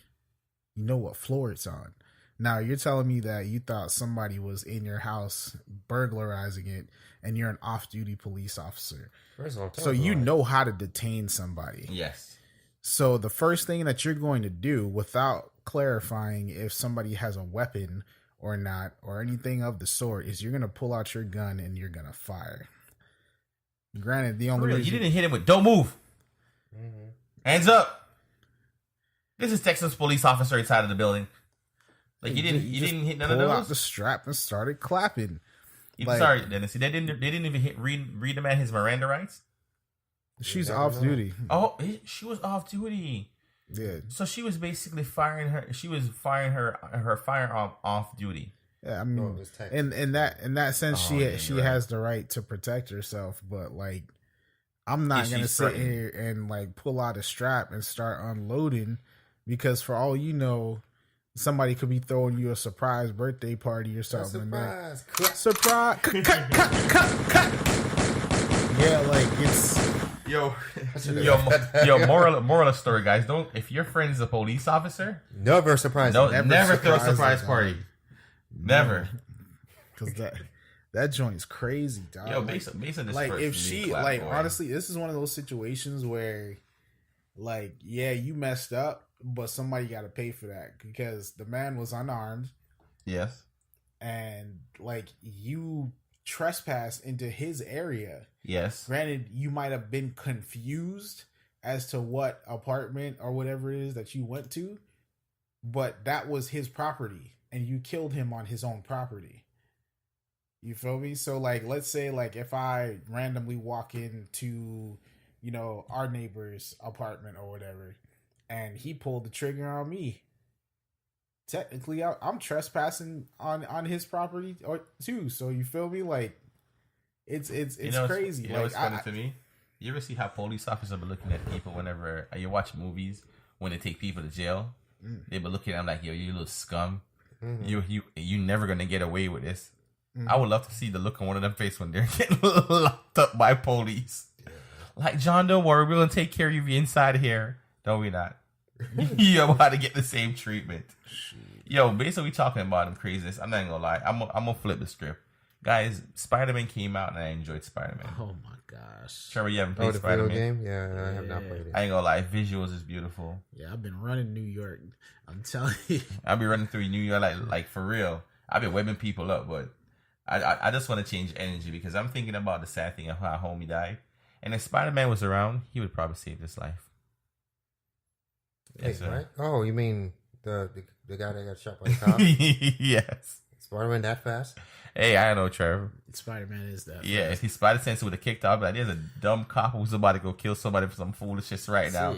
You know what floor it's on. Now you're telling me that you thought somebody was in your house burglarizing it and you're an off-duty police officer. First of all, so you know how to detain somebody. Yes. So the first thing that you're going to do without clarifying if somebody has a weapon or not or anything of the sort is you're going to pull out your gun and you're going to fire. Granted, the only reason you didn't hit him with "Don't move, hands up." This is Texas police officer inside of the building. Like you didn't hit none of those. Pull out the strap and started clapping. Sorry, Dennis. They didn't even read the man his Miranda rights. She's off duty. Oh, she was off duty. Yeah. So she was basically firing her. She was firing her firearm off duty. Yeah, I mean, in that sense, she has the right to protect herself. But like, I'm not gonna sit here and like pull out a strap and start unloading because for all you know, somebody could be throwing you a surprise birthday party or something. Surprise! Cut! Yeah, like it's. Yo, moral of story, guys. Don't, if your friend is a police officer, never surprise. Never throw a surprise party. Never. Because That joint's crazy, dog. Yo, based on this like first if she clap, like boy. honestly, this is one of those situations where, like, yeah, you messed up, but somebody got to pay for that because the man was unarmed. Yes. And like you trespassed into his area. Yes. Granted, you might have been confused as to what apartment or whatever it is that you went to, but that was his property, and you killed him on his own property. You feel me? So like, let's say like if I randomly walk into, you know, our neighbor's apartment or whatever, and he pulled the trigger on me, technically I'm trespassing on his property or too. So you feel me? Like it's crazy. You know like, what's funny to me? You ever see how police officers be looking at people whenever you watch movies when they take people to jail? They be looking at them like, yo, you little scum. You never gonna get away with this. I would love to see the look on one of them face when they're getting locked up by police. Yeah. Like, John, don't worry, we're gonna take care of you inside here. No, we're not. You're about to get the same treatment. Yo, basically we talking about them craziness. I'm not gonna lie. I'm gonna flip the script. Guys, Spider-Man came out and I enjoyed Spider-Man. Oh my gosh. Trevor, you haven't played Spider-Man? Game? Yeah, I have not played it. I ain't gonna lie, visuals is beautiful. Yeah, I've been running New York. I'm telling you. I'll be running through New York like for real. I've been webbing people up, but I just want to change energy because I'm thinking about the sad thing of how homie died. And if Spider-Man was around, he would probably save his life. Yes, right? Oh, you mean the guy that got shot by the cop? Yes. Spider-Man that fast? Hey, I don't know, Trevor. Spider-Man is that. Yeah, fast. If he's Spider-Sense would have kicked off, like, there's a dumb cop who's about to go kill somebody for some foolishness right now.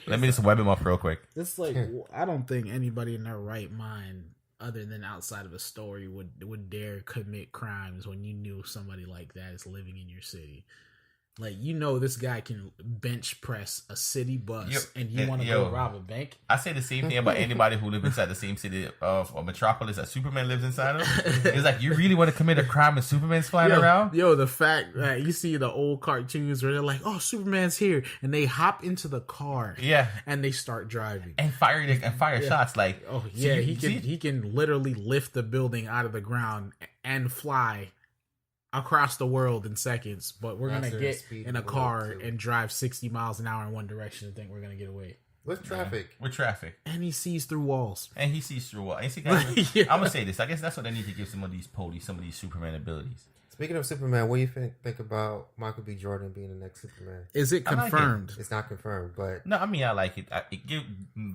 Let me just web him up real quick. It's like, I don't think anybody in their right mind, other than outside of a story, would dare commit crimes when you knew somebody like that is living in your city. Like, you know, this guy can bench press a city bus, and you want to go rob a bank. I say the same thing about anybody who lives inside the same city of or metropolis that Superman lives inside of. It's like, you really want to commit a crime and Superman's flying around? Yo, the fact that you see the old cartoons where they're like, "Oh, Superman's here," and they hop into the car, and they start driving and fire shots. Like, oh yeah, he can literally lift the building out of the ground and fly across the world in seconds, but we're gonna get in a car and drive 60 miles an hour in one direction and think we're gonna get away. With traffic. With traffic. And he sees through walls. And see, guys, I'm gonna say this. I guess that's what they need to give some of these police, some of these Superman abilities. Speaking of Superman, what do you think about Michael B. Jordan being the next Superman? Is it confirmed? Like it. It's not confirmed, but no, I mean, I like it.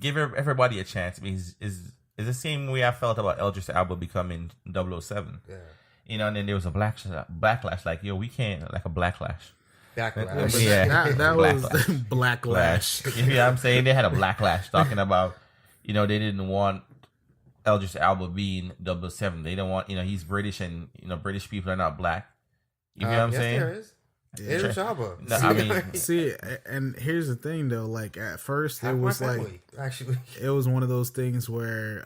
Give everybody a chance. I mean, it's the same way I felt about Idris Elba becoming 007. Yeah. You know, and then there was a backlash, like, yo, we can't, like a backlash. Backlash. Yeah, that was blacklash. You know what I'm saying? They had a blacklash talking about, you know, they didn't want Idris Elba being 007. They don't want, you know, he's British and, you know, British people are not black. You know what I'm saying? There is. Idris Elba. No, I mean, see, and here's the thing though, like at first it was like, actually, it was one of those things where,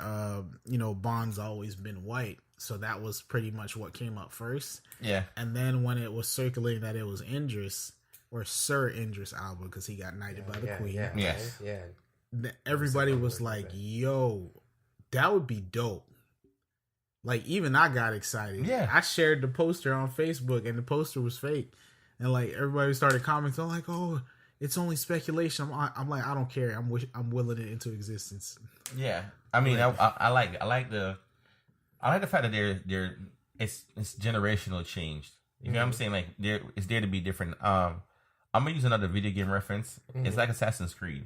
you know, Bond's always been white. So that was pretty much what came up first. Yeah. And then when it was circulating that it was Idris or Sir Idris Elba because he got knighted by the Queen. Yeah, yes. Yeah. Everybody was like, yo, that would be dope. Like, even I got excited. Yeah. I shared the poster on Facebook and the poster was fake. And like everybody started commenting like, oh, it's only speculation. I'm like, I don't care. I'm willing it into existence. Yeah. I mean, I like the fact that it's generational changed. You know what I'm saying? Like, it's there to be different. I'm gonna use another video game reference. It's like Assassin's Creed.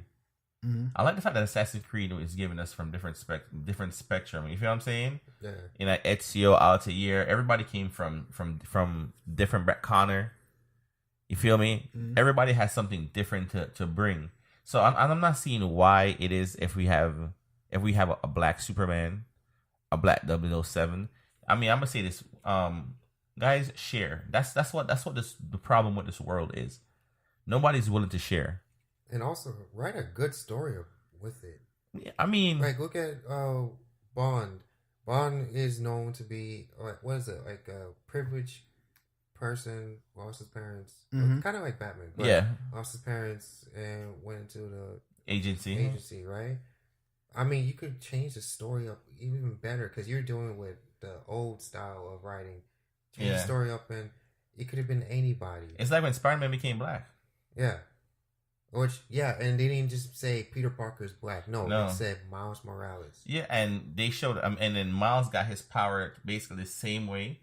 I like the fact that Assassin's Creed is giving us from different spectrum. You feel what I'm saying? Yeah. You know, Ezio, Altair, everybody came from different Connor. You feel me? Everybody has something different to bring. So I'm not seeing why it is if we have a black Superman, a black 007. I mean, I'm gonna say this, guys, share. That's what the problem with this world is. Nobody's willing to share. And also write a good story with it. I mean, like, look at Bond. Bond is known to be, what is it, like a privileged person, lost his parents, kind of like Batman. But lost his parents and went into the agency, right? I mean, you could change the story up even better because you're doing with the old style of writing, Change the story up, and it could have been anybody. It's like when Spider-Man became black. Yeah. And they didn't just say Peter Parker's black. No. They said Miles Morales. Yeah, and they showed, and then Miles got his power basically the same way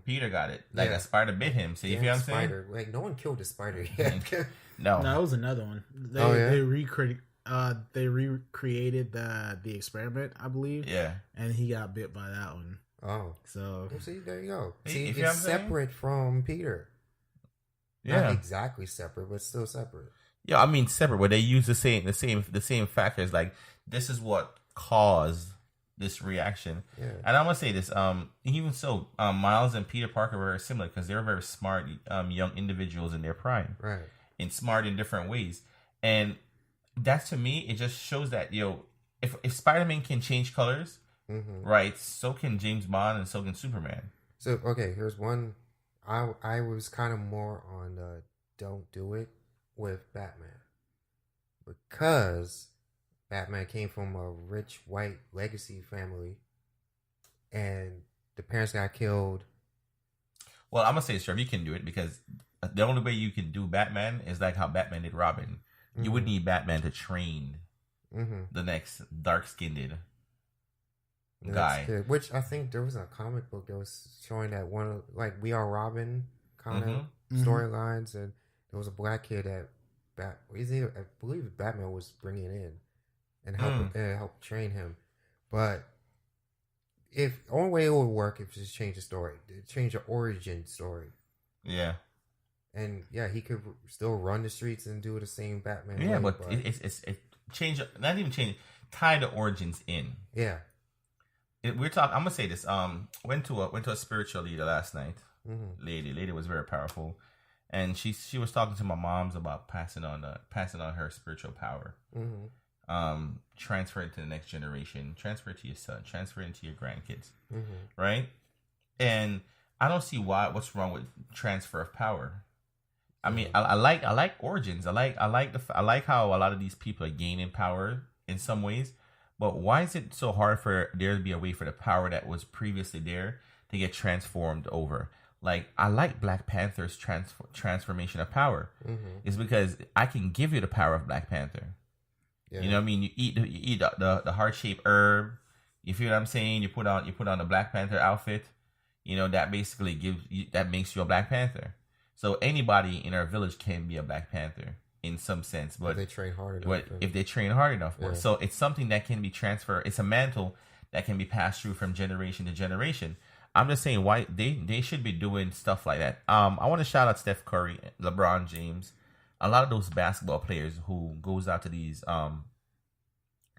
Peter got it. Like a spider bit him. So you feel what I'm saying? Like, no one killed the spider yet. No, it was another one. They recreated the experiment, I believe. Yeah, and he got bit by that one. Oh, so well, see, there you go. See, it's separate from Peter. Yeah, not exactly separate, but still separate. Yeah, I mean separate, but they use the same factors. Like, this is what caused this reaction. Yeah. And I'm gonna say this. Even so, Miles and Peter Parker were very similar because they were very smart, young individuals in their prime, right? And smart in different ways. And that, to me, it just shows that if Spider-Man can change colors, right, so can James Bond and so can Superman. So okay, here's one. I was kind of more on don't do it with Batman, because Batman came from a rich white legacy family and the parents got killed. Well, I'm gonna say, sure, you can do it because the only way you can do Batman is like how Batman did Robin. You would need Batman to train the next dark-skinned guy. Which I think there was a comic book that was showing that one of, like, We Are Robin kind of storylines, and there was a black kid that I believe Batman was bringing in and help train him. But if the only way it would work if just change the story, change the origin story. Yeah. And yeah, he could still run the streets and do the same Batman. Yeah, but it's change, not even change, tie the origins in. Yeah. We're talking. I'm gonna say this. Went to a spiritual leader last night. Lady was very powerful, and she was talking to my moms about passing on her spiritual power. Transfer it to the next generation. Transfer it to your son. Transfer it into your grandkids. Right. And I don't see what's wrong with transfer of power. I mean, I like origins. I like how a lot of these people are gaining power in some ways. But why is it so hard for there to be a way for the power that was previously there to get transformed over? Like, I like Black Panther's transformation of power. It's because I can give you the power of Black Panther. Yeah. You know what I mean? You eat the heart-shaped herb. You feel what I'm saying? You put on the Black Panther outfit. You know, that basically makes you a Black Panther. So anybody in our village can be a Black Panther in some sense, but if they train hard enough. If they train hard enough, yeah. So it's something that can be transferred. It's a mantle that can be passed through from generation to generation. I'm just saying why they should be doing stuff like that. I want to shout out Steph Curry, LeBron James, a lot of those basketball players who goes out to these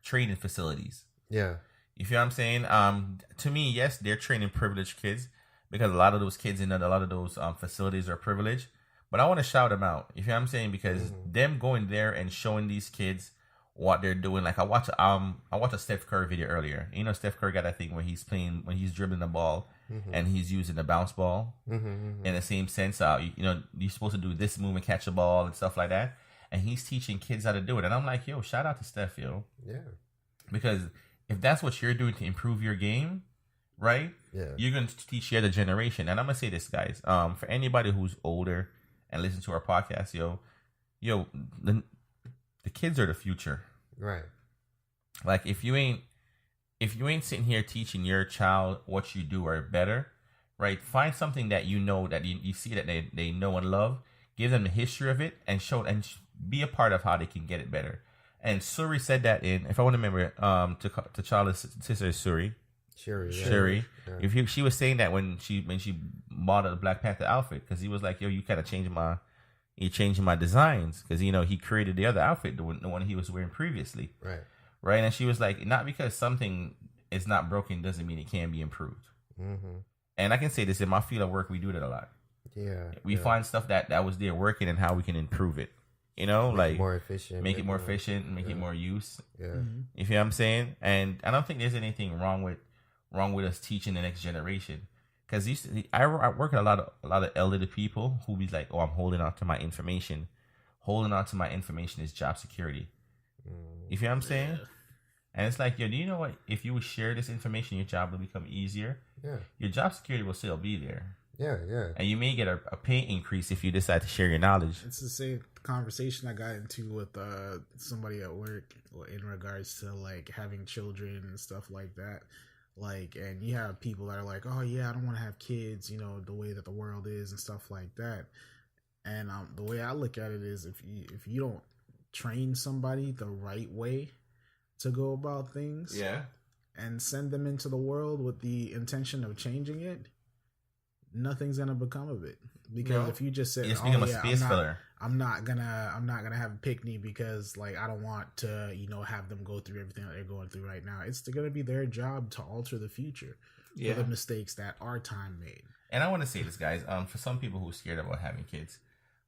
training facilities. Yeah, you feel what I'm saying? To me, yes, they're training privileged kids because a lot of those kids in a lot of those facilities are privileged. But I want to shout them out. You feel what I'm saying? Because them going there and showing these kids what they're doing. Like I watched a Steph Curry video earlier. You know, Steph Curry got that thing where he's dribbling the ball and he's using the bounce ball in the same sense. You're supposed to do this move and catch the ball and stuff like that. And he's teaching kids how to do it. And I'm like, yo, shout out to Steph, yo. Yeah. Because if that's what you're doing to improve your game, right? Yeah. You're going to teach the other generation. And I'm going to say this, guys. For anybody who's older and listen to our podcast, the kids are the future, right? Like if you ain't sitting here teaching your child what you do or better, right? Find something that that you see that they know and love. Give them the history of it and be a part of how they can get it better. And Suri said that if I want to remember, to Charlie's sister Suri. Sherry. Yeah. She was saying that when she bought a Black Panther outfit, because he was like, yo, you kind of changing my designs, because he created the other outfit, the one he was wearing previously, right. And she was like, not because something is not broken doesn't mean it can be improved. And I can say this in my field of work, we do that a lot. We find stuff that was there working and how we can improve it. Make it more efficient, make it more use. You feel what I'm saying? And I don't think there's anything wrong with us teaching the next generation, because I work with a lot of elderly people who be like, oh, I'm holding on to my information. Holding on to my information is job security. You feel what I'm saying? And it's like, yo, do you know what? If you would share this information, your job will become easier. Your job security will still be there. Yeah, yeah. And you may get a pay increase if you decide to share your knowledge. It's the same conversation I got into with somebody at work in regards to like having children and stuff like that. Like, and you have people that are like, oh yeah, I don't want to have kids, you know, the way that the world is and stuff like that. And the way I look at it is, if you don't train somebody the right way to go about things, yeah, and send them into the world with the intention of changing it, nothing's gonna become of it. Because if you just say, it's become a space filler. I'm not gonna have a picnic because like I don't want to, you know, have them go through everything that they're going through right now. It's gonna be their job to alter the future for the mistakes that our time made. And I want to say this, guys. For some people who are scared about having kids,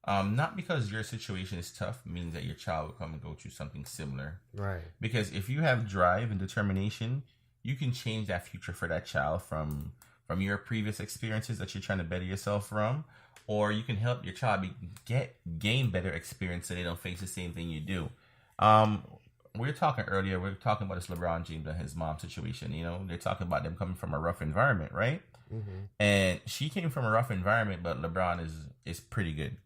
not because your situation is tough means that your child will come and go through something similar. Right. Because if you have drive and determination, you can change that future for that child from your previous experiences that you're trying to better yourself from, or you can help your child gain better experience so they don't face the same thing you do. We were talking earlier. We were talking about this LeBron James and his mom situation. You know, they're talking about them coming from a rough environment, right? Mm-hmm. And she came from a rough environment, but LeBron is pretty good.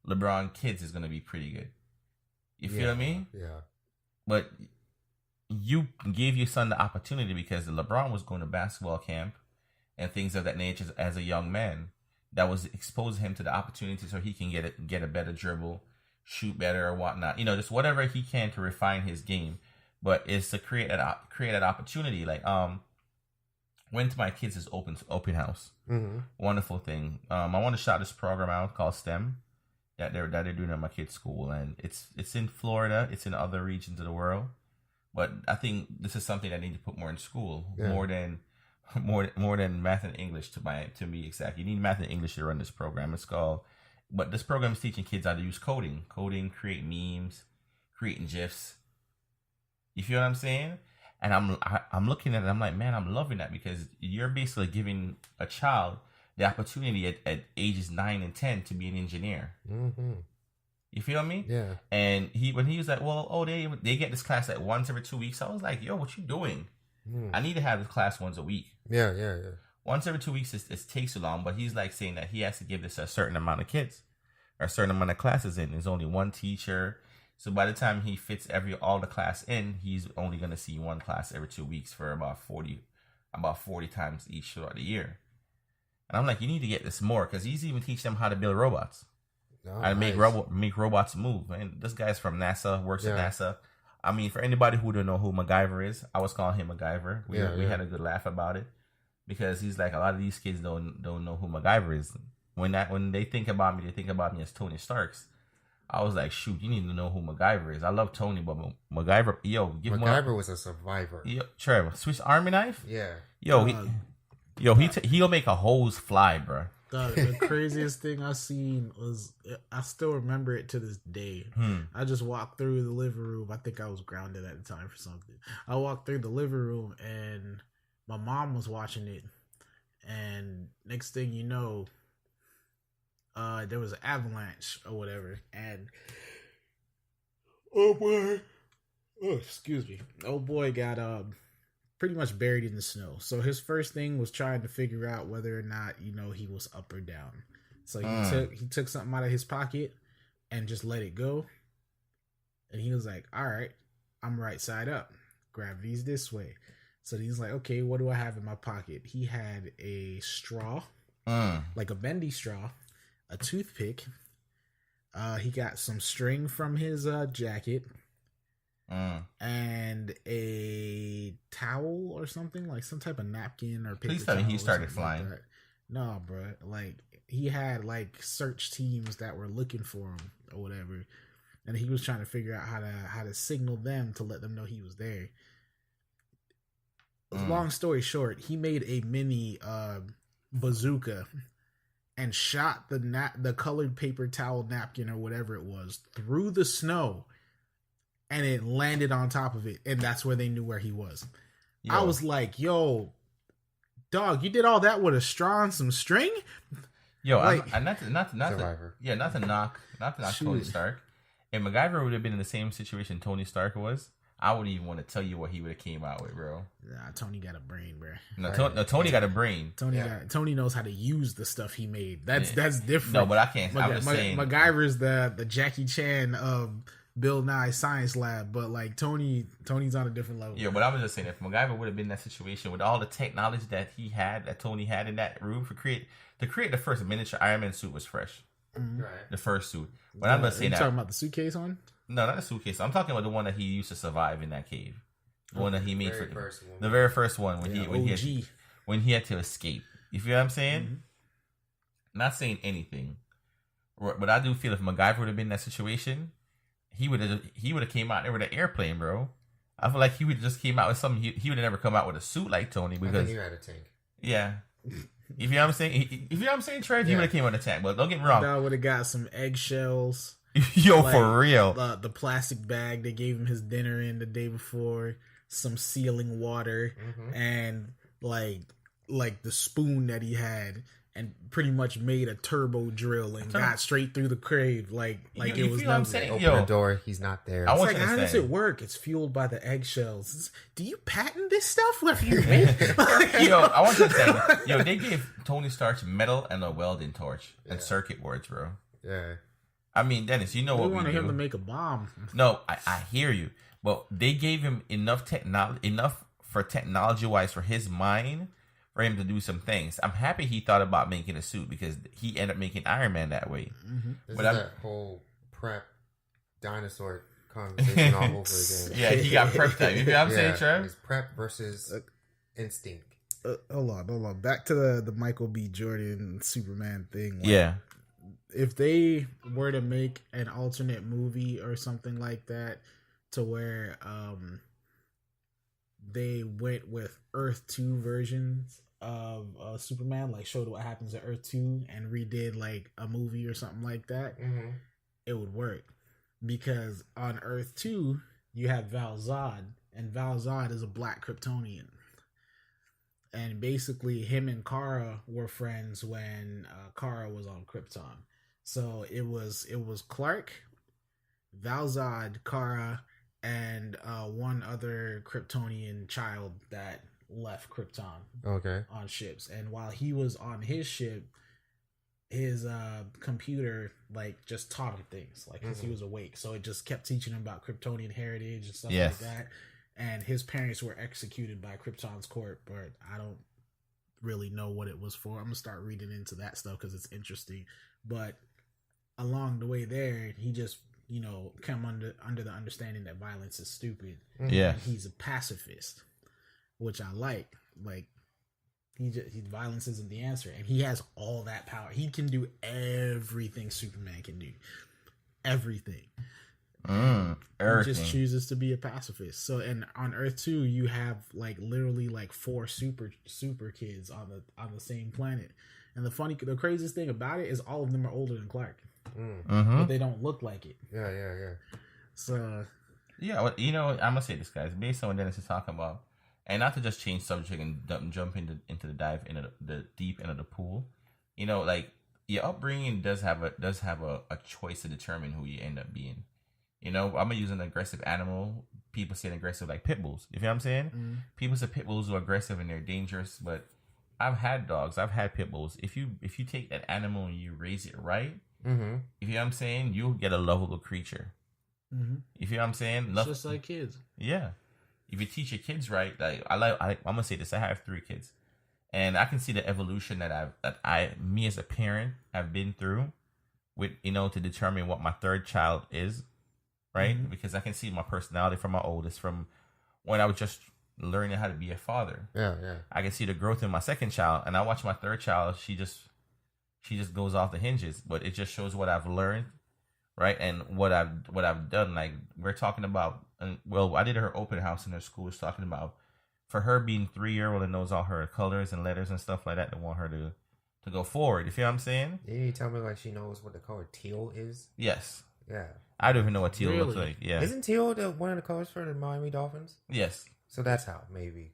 LeBron kids is going to be pretty good. You feel me? Yeah. But you gave your son the opportunity because LeBron was going to basketball camp and things of that nature as a young man. That was exposing him to the opportunity so he can get a better dribble, shoot better or whatnot. You know, just whatever he can to refine his game. But it's to create that opportunity. Like went to my kids' open house. Mm-hmm. Wonderful thing. I want to shout this program out called STEM that they're doing at my kids' school, and it's in Florida. It's in other regions of the world, but I think this is something that I need to put more in school, more than math and English to be exact. You need math and English to run this program. But this program is teaching kids how to use coding, create memes, creating GIFs. You feel what I'm saying? And I'm looking at it. I'm like, man, I'm loving that because you're basically giving a child the opportunity at ages 9 and 10 to be an engineer. Mm-hmm. You feel me? Yeah. And when he was like, well, they get this class like once every 2 weeks. I was like, yo, what you doing? I need to have this class once a week. Yeah. Once every 2 weeks, it takes too long. But he's like saying that he has to give this a certain amount of kids, or a certain amount of classes in. There's only one teacher. So by the time he fits all the class in, he's only going to see one class every 2 weeks for about 40 times each throughout the year. And I'm like, you need to get this more because he's even teaching them how to build robots. How to make robots move. And this guy's from NASA, works at NASA. I mean, for anybody who don't know who MacGyver is, I was calling him MacGyver. We had a good laugh about it because he's like, a lot of these kids don't know who MacGyver is. When they think about me, they think about me as Tony Starks. I was like, shoot, you need to know who MacGyver is. I love Tony, but MacGyver, MacGyver was a survivor. Yo, Trevor, Swiss Army knife? Yeah. He'll make a hose fly, bro. The craziest thing I seen was, I still remember it to this day. I just walked through the living room. I think I was grounded at the time for something. I walked through the living room and my mom was watching it. And next thing you know, there was an avalanche or whatever. And oh boy got pretty much buried in the snow. So his first thing was trying to figure out whether or not, you know, he was up or down. So he took something out of his pocket and just let it go. And he was like, all right, I'm right side up. Gravity's this way. So he's like, okay, what do I have in my pocket? He had a straw, like a bendy straw, a toothpick. He got some string from his jacket. And a towel or something, like some type of napkin or paper. Please tell me he started flying. Like no, bro. Like he had like search teams that were looking for him or whatever, and he was trying to figure out how to signal them to let them know he was there. Long story short, he made a mini bazooka and shot the colored paper towel napkin or whatever it was through the snow. And it landed on top of it, and that's where they knew where he was. Yo. I was like, "Yo, dog, you did all that with a straw and some string?" Yo, like, not to knock Tony Stark. If MacGyver would have been in the same situation Tony Stark was, I wouldn't even want to tell you what he would have came out with, bro. Nah, Tony got a brain, bro. No, Tony got a brain. Tony knows how to use the stuff he made. That's different. No, but I can't. I'm just saying. MacGyver's the Jackie Chan of Bill Nye Science Lab, but like Tony's on a different level. Yeah, but I was just saying, if MacGyver would have been in that situation with all the technology that Tony had in that room to create the first miniature Iron Man suit was fresh. Mm-hmm. Right. The first suit. But I'm not saying that. You talking about the suitcase one? No, not the suitcase. I'm talking about the one that he used to survive in that cave. The one that he made for the very first one when he had to escape. You feel what I'm saying? Mm-hmm. Not saying anything, but I do feel if MacGyver would have been in that situation, he would have came out there with an airplane, bro. I feel like he would have just came out with something. He would have never come out with a suit like Tony because I think you had a tank. Yeah. If you know what I'm saying, Trev, he would have came with a tank. But don't get me wrong. I would have got some eggshells. Yo, like, for real. The plastic bag they gave him his dinner in the day before, some sealing water, and like the spoon that he had, and pretty much made a turbo drill and got straight through the cave like it was nothing. Open the door, he's not there. It's like, how does it work? It's fueled by the eggshells. Do you patent this stuff? What have you made? Yo, I want you to say, they gave Tony Stark metal and a welding torch and circuit boards, bro. Yeah. I mean, Dennis, you know what we wanted do. him to make a bomb. No, I hear you, but they gave him enough for technology-wise for his mind for him to do some things. I'm happy he thought about making a suit because he ended up making Iron Man that way. This is that whole prep dinosaur conversation all over again. Yeah, he got prep time. You know what I'm saying, Trev? It's prep versus instinct. Hold on. Back to the Michael B. Jordan Superman thing. Yeah. If they were to make an alternate movie or something like that to where they went with Earth 2 versions of Superman, like showed what happens at Earth 2 and redid like a movie or something like that, it would work. Because on Earth 2, you have Val-Zod, and Val-Zod is a black Kryptonian. And basically, him and Kara were friends when Kara was on Krypton. So it was Clark, Val-Zod, Kara, and one other Kryptonian child that left Krypton. Okay. On ships. And while he was on his ship, his computer like just taught him things, like because he was awake. So it just kept teaching him about Kryptonian heritage and stuff like that. And his parents were executed by Krypton's court, but I don't really know what it was for. I'm gonna start reading into that stuff because it's interesting. But along the way there, he just come under the understanding that violence is stupid. Yeah, and he's a pacifist, which I like. Like violence isn't the answer, and he has all that power. He can do everything Superman can do. Everything. He just chooses to be a pacifist. So, and on Earth 2, you have like literally like 4 super kids on the same planet. And the craziest thing about it is all of them are older than Clark, but they don't look like it. Yeah. So, well, I'm gonna say this, guys, based on what Dennis is talking about, and not to just change subject and jump into the dive into the deep end of the pool. Like your upbringing does have a choice to determine who you end up being. I'm gonna use an aggressive animal. People say aggressive like pit bulls. You know what I'm saying? People say pit bulls are aggressive and they're dangerous, but I've had dogs. I've had pit bulls. If you take that animal and you raise it right, you know what I'm saying, you'll get a lovable creature. You feel what I'm saying? It's just like kids. Yeah. If you teach your kids right, like I'm gonna say this. I have 3 kids, and I can see the evolution that me as a parent have been through, with to determine what my 3rd child is. Right? Because I can see my personality from my oldest, from when I was just learning how to be a father. Yeah. I can see the growth in my 2nd child, and I watch my 3rd child. She just goes off the hinges. But it just shows what I've learned, right? And what I've done. Like we're talking about. I did her open house in her school. Was talking about for her being 3-year-old and knows all her colors and letters and stuff like that. They want her to go forward. You feel what I'm saying? You tell me like she knows what the color teal is? Yes. Yeah. I don't even know what teal looks like. Yeah. Isn't teal one of the colors for the Miami Dolphins? Yes. So that's how, maybe.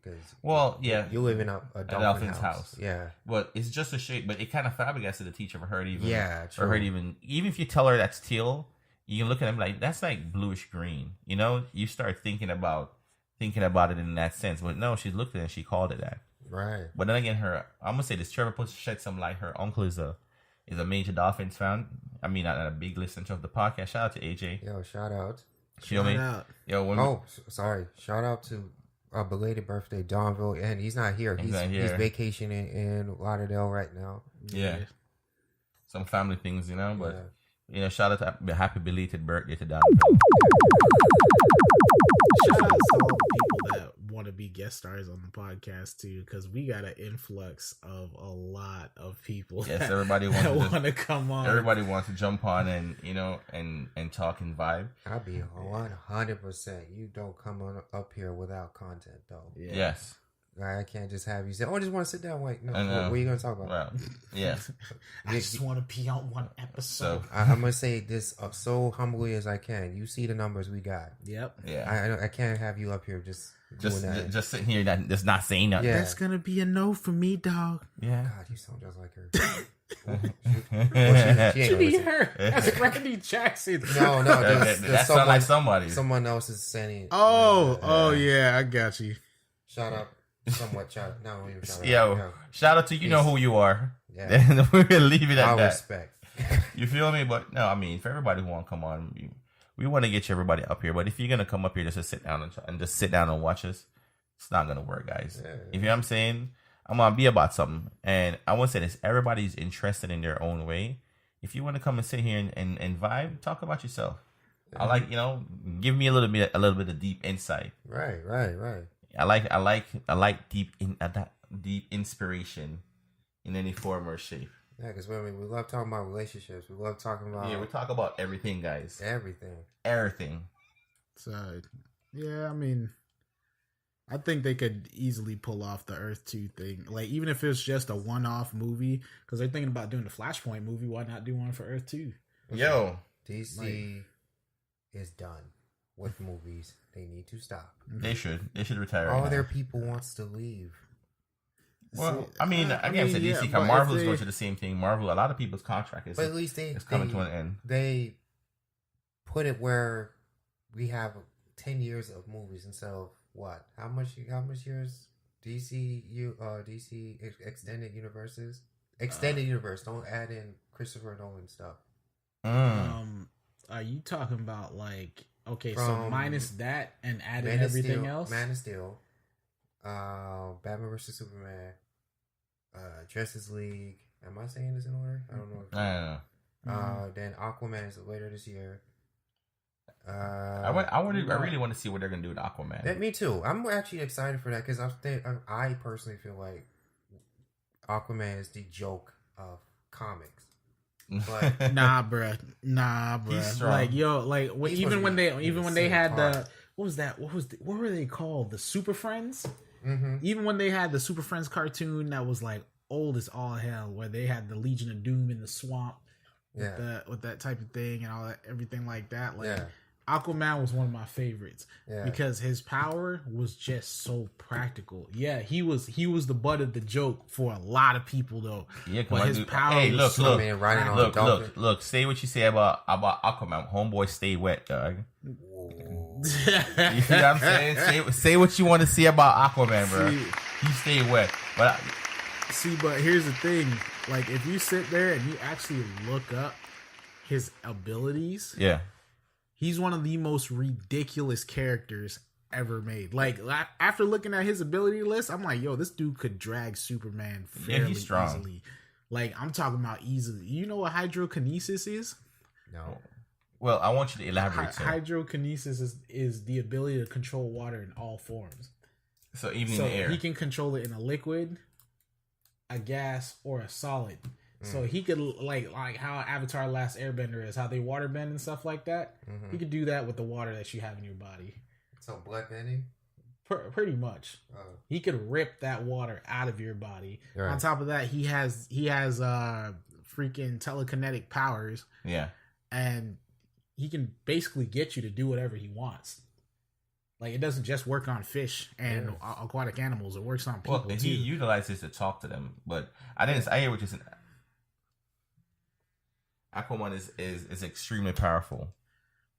Yeah. You live in a Dolphin's house. Yeah. But it's just a shade. But it kind of flabbergasted the teacher for her to even... Yeah, true. For her to even if you tell her that's teal, you can look at them like that's like bluish green. You know, you start thinking about it in that sense. But no, she looked at it and she called it that. Right. But then again, I'm gonna say this. Trevor shed some light. Her uncle is a major Dolphins fan. I mean, not a big listener of the podcast. Shout out to AJ. Yo, shout out. Shout out. Yo, sorry. Shout out to a belated birthday, Donville, and he's not here. He's vacationing in Lauderdale right now. Yeah. Some family things, you know, but shout out to happy belated birthday to Donville. Shout out to all the people that want to be guest stars on the podcast too, because we got an influx of a lot of people. Yes, everybody wants to come on. Everybody wants to jump on and and talk and vibe. I'll be 100%. You don't come on up here without content, though. Yeah. Yes. I can't just have you say, "Oh, I just want to sit down." Wait, no. What are you going to talk about? Well, yeah. I just want to be on one episode. I'm going to say this so humbly as I can. You see the numbers we got. Yep. Yeah. I can't have you up here just sitting here just not saying nothing. Yeah. That's going to be a no for me, dog. Yeah. God, you sound just like her. She ain't her. That's Randy Jackson. No. That sounds like somebody. Someone else is saying. Oh, yeah. I got you. Shout out. Somewhat shout out. No, even shout out. Yo, shout out to you know who you are. Yeah. We're gonna leave it at that. Respect. You feel me? But no, I mean, for everybody who want to come on, we want to get you everybody up here. But if you're gonna come up here just to sit down and just sit down and watch us, it's not gonna work, guys. Yeah. If you know what I'm saying, I'm gonna be about something. And I want to say this: everybody's interested in their own way. If you want to come and sit here and vibe, talk about yourself. Yeah. I like, give me a little bit of deep insight. Right. I like deep inspiration in any form or shape. Yeah, because we love talking about relationships. We love talking about... Yeah, we talk about everything, guys. Everything. So, yeah, I mean, I think they could easily pull off the Earth 2 thing. Like, even if it's just a one-off movie, because they're thinking about doing the Flashpoint movie, why not do one for Earth 2? Yo. DC is done with movies. They need to stop. They should retire. All their people wants to leave. Well, I mean, again, to DC, Marvel is going to the same thing. Marvel, a lot of people's contract is, but at least it's coming to an end. They put it where we have 10 years of movies instead of what? How much years? DC extended universes? Extended universe. Don't add in Christopher Nolan stuff. Are you talking about like? Okay, so minus that and add in everything else? Man of Steel, Batman vs. Superman, Justice League. Am I saying this in order? I don't know. I don't know. Then Aquaman is later this year. I really want to see what they're going to do with Aquaman. Me too. I'm actually excited for that because I personally feel like Aquaman is the joke of comics. But nah, bruh. Like even when they had the what were they called? The Super Friends. Mm-hmm. Even when they had the Super Friends cartoon that was like old as all hell, where they had the Legion of Doom in the swamp with that type of thing and all that, everything like that. Like Aquaman was one of my favorites because his power was just so practical. Yeah, he was the butt of the joke for a lot of people though. Yeah, but his power. Hey, look! Say what you say about Aquaman. Homeboy, stay wet, dog. You see what I'm saying? Say what you want to see about Aquaman, bro. You stay wet, but here's the thing: like if you sit there and you actually look up his abilities, he's one of the most ridiculous characters ever made. Like after looking at his ability list, I'm like, yo, this dude could drag Superman fairly easily. Like I'm talking about easily. You know what hydrokinesis is? No. Well, I want you to elaborate. Hydrokinesis is the ability to control water in all forms. So even in the air, he can control it in a liquid, a gas, or a solid. So he could like how Avatar: Last Airbender is, how they water bend and stuff like that. He could do that with the water that you have in your body. So black bending? Pretty much. He could rip that water out of your body. Right. On top of that, he has freaking telekinetic powers. Yeah. And he can basically get you to do whatever he wants. Like, it doesn't just work on fish and aquatic animals. It works on people, too. He utilizes to talk to them. But I hear what you're saying. Aquaman is extremely powerful.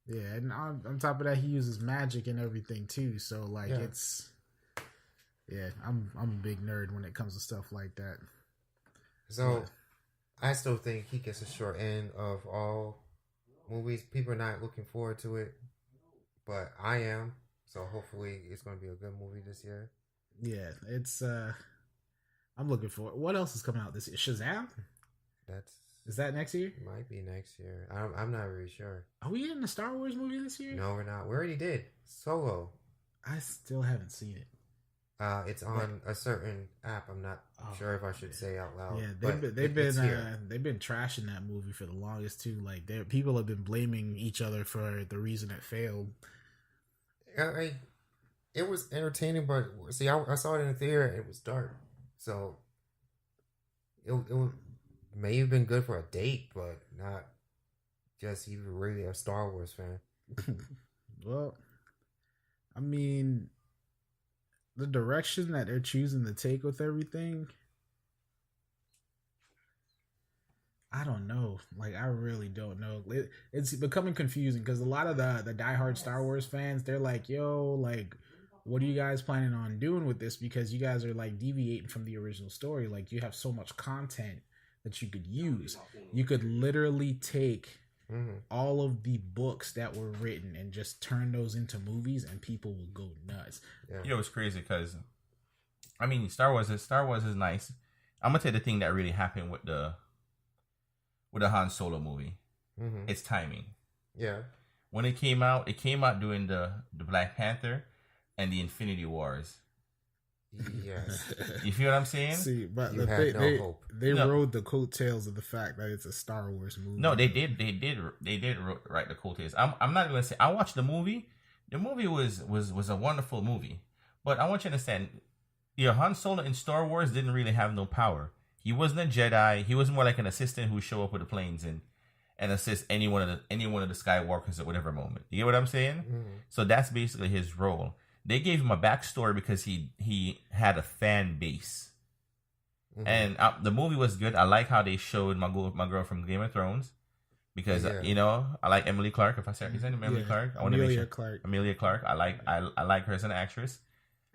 Yeah, and on top of that, he uses magic and everything too. So like, it's I'm a big nerd when it comes to stuff like that. So I still think he gets a short end of all movies. People are not looking forward to it, but I am. So hopefully, it's going to be a good movie this year. Yeah, it's. I'm looking for it. What else is coming out this year? Shazam. Is that next year? Might be next year. I'm not really sure. Are we getting a Star Wars movie this year? No, we're not. We already did Solo. I still haven't seen it. It's on a certain app. I'm not sure if I should say out loud. Yeah, they've been trashing that movie for the longest too. Like, people have been blaming each other for the reason it failed. It was entertaining, but see, I saw it in the theater and it was dark, so it may have been good for a date, but not just even really a Star Wars fan. Well, I mean, the direction that they're choosing to take with everything, I don't know. Like, I really don't know. It's becoming confusing because a lot of the diehard Star Wars fans, they're like, yo, like, what are you guys planning on doing with this? Because you guys are like deviating from the original story. Like, you have so much content that you could use. You could literally take all of the books that were written and just turn those into movies, and people will go nuts. Yeah. You know, it's crazy because, I mean, Star Wars is nice. I'm gonna tell you the thing that really happened with the Han Solo movie. It's timing. Yeah. When it came out during the Black Panther and the Infinity Wars. Yes. You feel what I'm saying? See, but hope. They rode the coattails of the fact that it's a Star Wars movie. No, they did write the coattails. I'm not gonna say I watched the movie. The movie was a wonderful movie, but I want you to understand, Han Solo in Star Wars didn't really have no power. He wasn't a Jedi. He was more like an assistant who show up with the planes and assist any one of the Skywalkers at whatever moment. You get what I'm saying? So that's basically his role. They gave him a backstory because he had a fan base, and the movie was good. I like how they showed my girl from Game of Thrones because I like Emily Clark. If I say is that Emily Clark, I want to make sure Amelia Clark. I like her as an actress.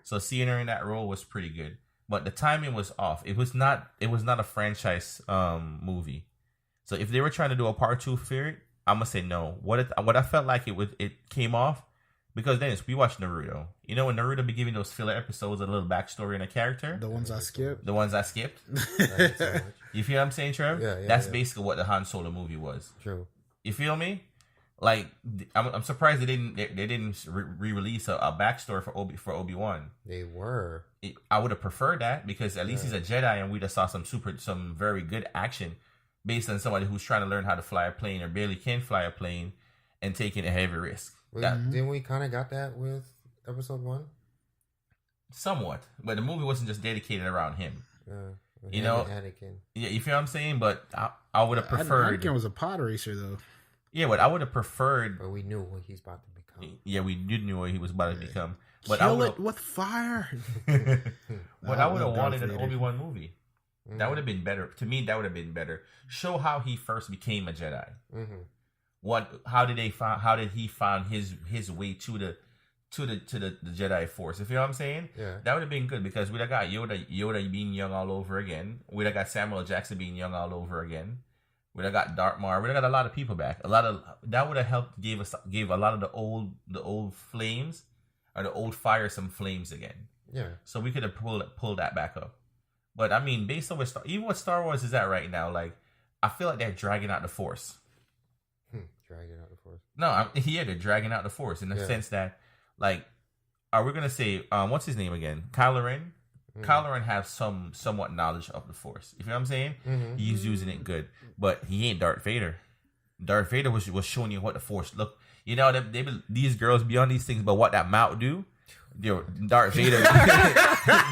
So seeing her in that role was pretty good, but the timing was off. It was not a franchise movie. So if they were trying to do a part 2 for it, I'm gonna say no. What I felt like it came off. Because Dennis, we watch Naruto. You know when Naruto be giving those filler episodes a little backstory in a character? The ones I skipped? You feel what I'm saying, Trev? Yeah, That's basically what the Han Solo movie was. True. You feel me? Like, I'm surprised they didn't re-release a backstory for Obi-Wan. They were. I would have preferred that because at least he's a Jedi and we just saw some very good action based on somebody who's trying to learn how to fly a plane or barely can fly a plane and taking a heavy risk. Didn't we kind of got that with episode 1? Somewhat, but the movie wasn't just dedicated around him. Anakin. Yeah, you feel what I'm saying? But I would have preferred. Anakin was a pod racer, though. Yeah, but I would have preferred. But we knew what he's about to become. Yeah, we did know what he was about to become. But Kill it with fire. But I would have wanted an Obi-Wan movie. That would have been better. To me, that would have been better. Show how he first became a Jedi. How did he find his way to the Jedi Force? If you know what I'm saying? Yeah. That would have been good because we'd have got Yoda being young all over again. We'd have got Samuel Jackson being young all over again. We'd have got Darth Maul. We'd have got a lot of people back. That would have helped give a lot of the old flames or the old fire some flames again. Yeah. So we could have pulled that back up. But I mean, based on even what Star Wars is at right now, like I feel like they're dragging out the Force. Dragging out the Force. No, they're dragging out the Force in the sense that, like, are we gonna say what's his name again? Kylo Ren. Kylo Ren has somewhat knowledge of the Force. You know what I'm saying? He's using it good, but he ain't Darth Vader. Darth Vader was showing you what the Force look. You know, these girls be on these things, but what that mouth do? Darth Vader.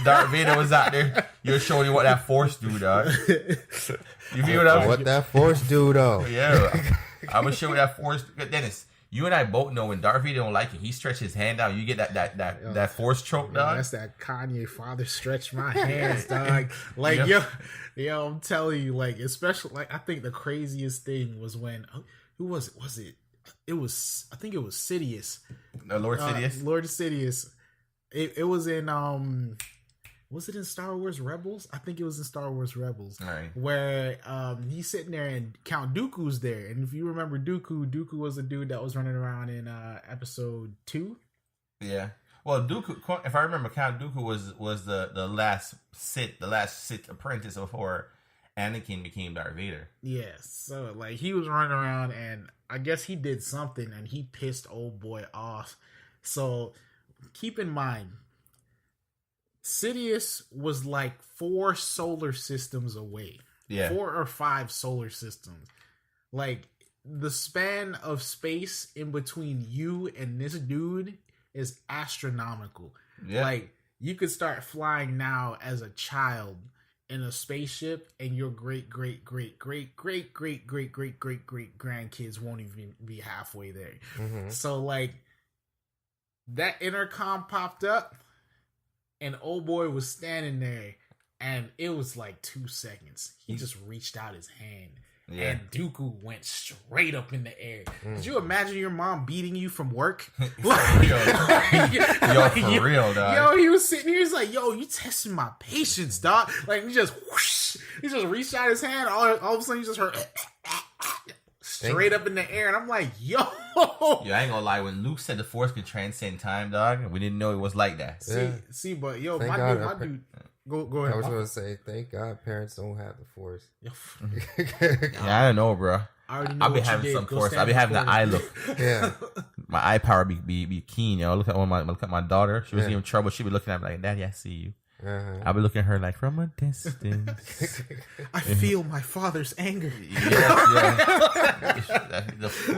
Darth Vader was out there. You're showing you what that Force do, dog. You feel what that Force do, though? Yeah. I'm gonna show you that Force. Dennis, you and I both know when Darth Vader don't like it, he stretch his hand out. You get that Force choke, dog. That's that Kanye father stretch my hands, dog. Like yo, I'm telling you, like especially like I think the craziest thing was when who was it? Was it I think it was Sidious. Lord Sidious. Lord Sidious. It was in was it in Star Wars Rebels? I think it was in Star Wars Rebels. Right. Where he's sitting there and Count Dooku's there. And if you remember Dooku was a dude that was running around in episode 2. Yeah. Well, Dooku, if I remember, Count Dooku was the last Sith apprentice before Anakin became Darth Vader. Yeah, so like he was running around and I guess he did something and he pissed old boy off. So keep in mind, Sidious was like 4 solar systems away. Yeah. 4 or 5 solar systems. Like the span of space in between you and this dude is astronomical. Yeah. Like you could start flying now as a child in a spaceship and your great grandkids won't even be halfway there. Mm-hmm. So like that intercom popped up and old boy was standing there and it was like 2 seconds. He just reached out his hand. Yeah. And Dooku went straight up in the air. Could you imagine your mom beating you from work? For real, dog. Yo, he was sitting here. He's like, "Yo, you testing my patience, dog." Like he just whoosh, he just reached out his hand. All of a sudden, you just heard straight up in the air, and I'm like, "Yo." Yeah, I ain't gonna lie. When Luke said the Force could transcend time, dog, we didn't know it was like that. See, but yo, my dude. Go ahead. I was going to say, thank God parents don't have the Force. Yeah, I don't know, bro. I'll be having some Force. I'll be having the eye look. Yeah, my eye power be keen. Yo, look at my daughter. She was in trouble. She be looking at me like, "Daddy, I see you." I'll be looking at her like from a distance. I feel my father's anger.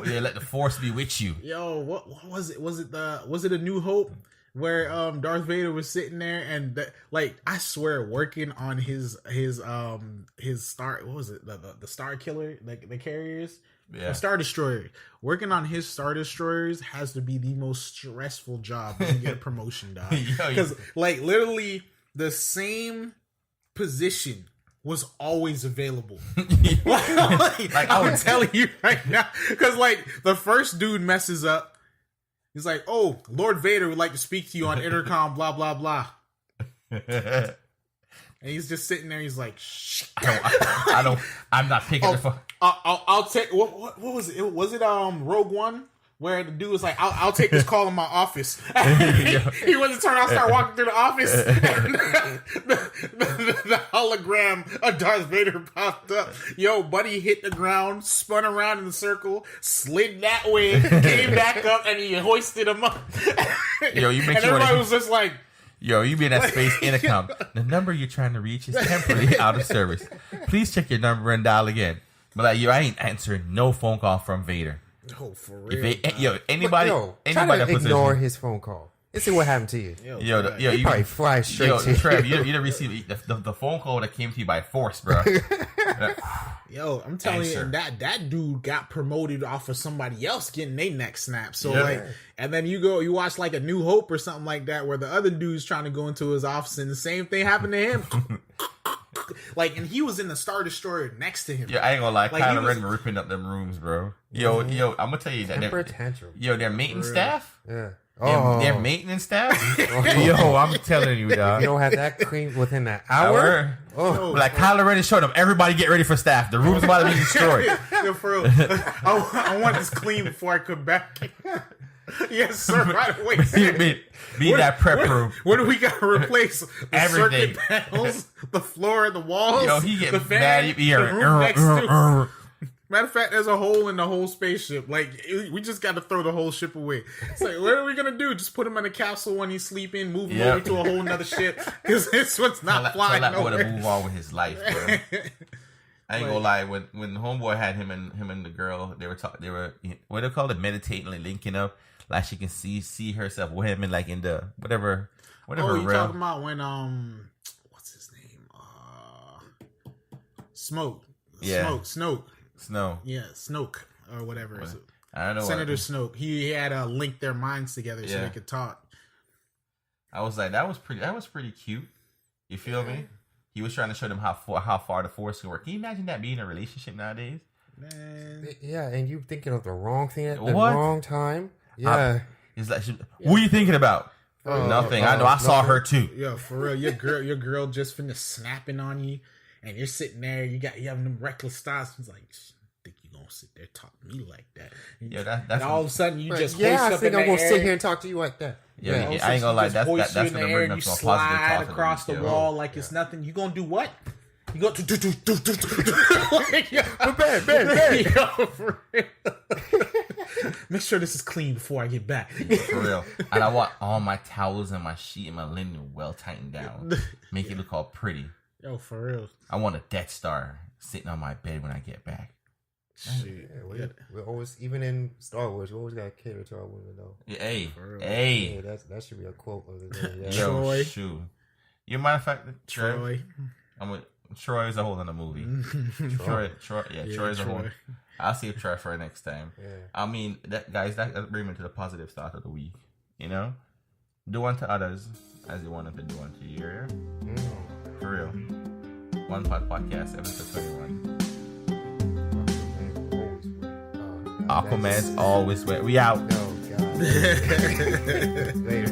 Let the Force be with you. Yo, what was it? Was it A New Hope? Where Darth Vader was sitting there and I swear working on his star, what was it, the Star Killer, like the carriers, the Star Destroyer, working on his Star Destroyers has to be the most stressful job when you get a promotion, dog, because like literally the same position was always available. like I'm telling you right now, because like the first dude messes up. He's like, "Oh, Lord Vader would like to speak to you on intercom, blah, blah, blah." And he's just sitting there. He's like, "Shh." I'm not picking the phone. I'll take, what was it? Was it Rogue One? Where the dude was like, I'll take this call in my office. He went to turn out, start walking through the office. And the hologram of Darth Vader popped up. Yo, buddy hit the ground, spun around in the circle, slid that way, came back up, and he hoisted him up. Yo, you make and everybody was just like, "Yo, you be in that space intercom. The number you're trying to reach is temporarily out of service. Please check your number and dial again." But like, yo, I ain't answering no phone call from Vader. Oh, for real. Anybody that ignore his phone call. Let's see what happened to you. You probably fly straight to Trev, you didn't receive the phone call that came to you by force, bro. Yo, I'm telling you, that dude got promoted off of somebody else getting their neck snapped. So and then you watch like A New Hope or something like that, where the other dude's trying to go into his office and the same thing happened to him. Like, and he was in the Star Destroyer next to him. Yeah, I ain't gonna lie. Kylo Ren ripping up them rooms, bro. Yo, I'm gonna tell you that. Their maintenance staff. Yeah. Their maintenance staff. Yo, I'm telling you, dog. You don't have that clean within an hour. Like Kylo Ren showed them. Everybody get ready for staff. The room's about to be destroyed. Yo, for real. I want this clean before I come back. Yes, sir. Right away. Be that prep room. What do we got to replace? The circuit panels, the floor, the walls. Yo, he get the fan, mad. the room next to. Matter of fact, there's a hole in the whole spaceship. Like, we just got to throw the whole ship away. It's like, what are we gonna do? Just put him in a capsule when he's sleeping, move him over to a whole nother ship because this one's not flying nowhere. Tell that boy to move on with his life, bro. I ain't gonna lie. When homeboy had him and the girl, they were what do they call it, meditating, like linking up, like she can see herself with him and like in the whatever. Oh, you talking about when what's his name? Smoke. Yeah. Snoke. Snow. Yeah, Snoke or whatever. I don't know. Senator Snoke. He had to link their minds together so they could talk. I was like, that was pretty cute. You feel me? He was trying to show them how far the Force can work. Can you imagine that being a relationship nowadays? Man. Yeah, and you thinking of the wrong thing at the What? wrong time. Yeah. It's like, what are you thinking about? Nothing. I know. I saw her too. Yo, for real, your girl just finished snapping on you, and you're sitting there. You having them reckless thoughts. It's like, think you gonna sit there talk to me like that? Yeah, that's and all of a sudden you just I think I'm gonna sit here and talk to you like that. Yeah, I ain't gonna lie. That's gonna bring up some positive slide thoughts across the wall like it's nothing. You gonna do what? You go bam. Make sure this is clean before I get back. For real. And I want all my towels and my sheet and my linen well tightened down. Make it look all pretty. Yo, for real. I want a Death Star sitting on my bed when I get back. Shit. Yeah, we're always, even in Star Wars, we always gotta cater to our women though. Yeah, hey. Yeah, that should be a quote of the day. Yeah. Yo, Troy. shoot. You matter of fact, Troy. Troy is a whole other movie. Troy is a whole. I'll save Troy for next time. Yeah. I mean, that brings me to the positive start of the week. You know, do unto others as you want them to do unto you. Yeah? For real. OnePot podcast, episode 21. Aquaman's always wet. We out. Oh God. Later.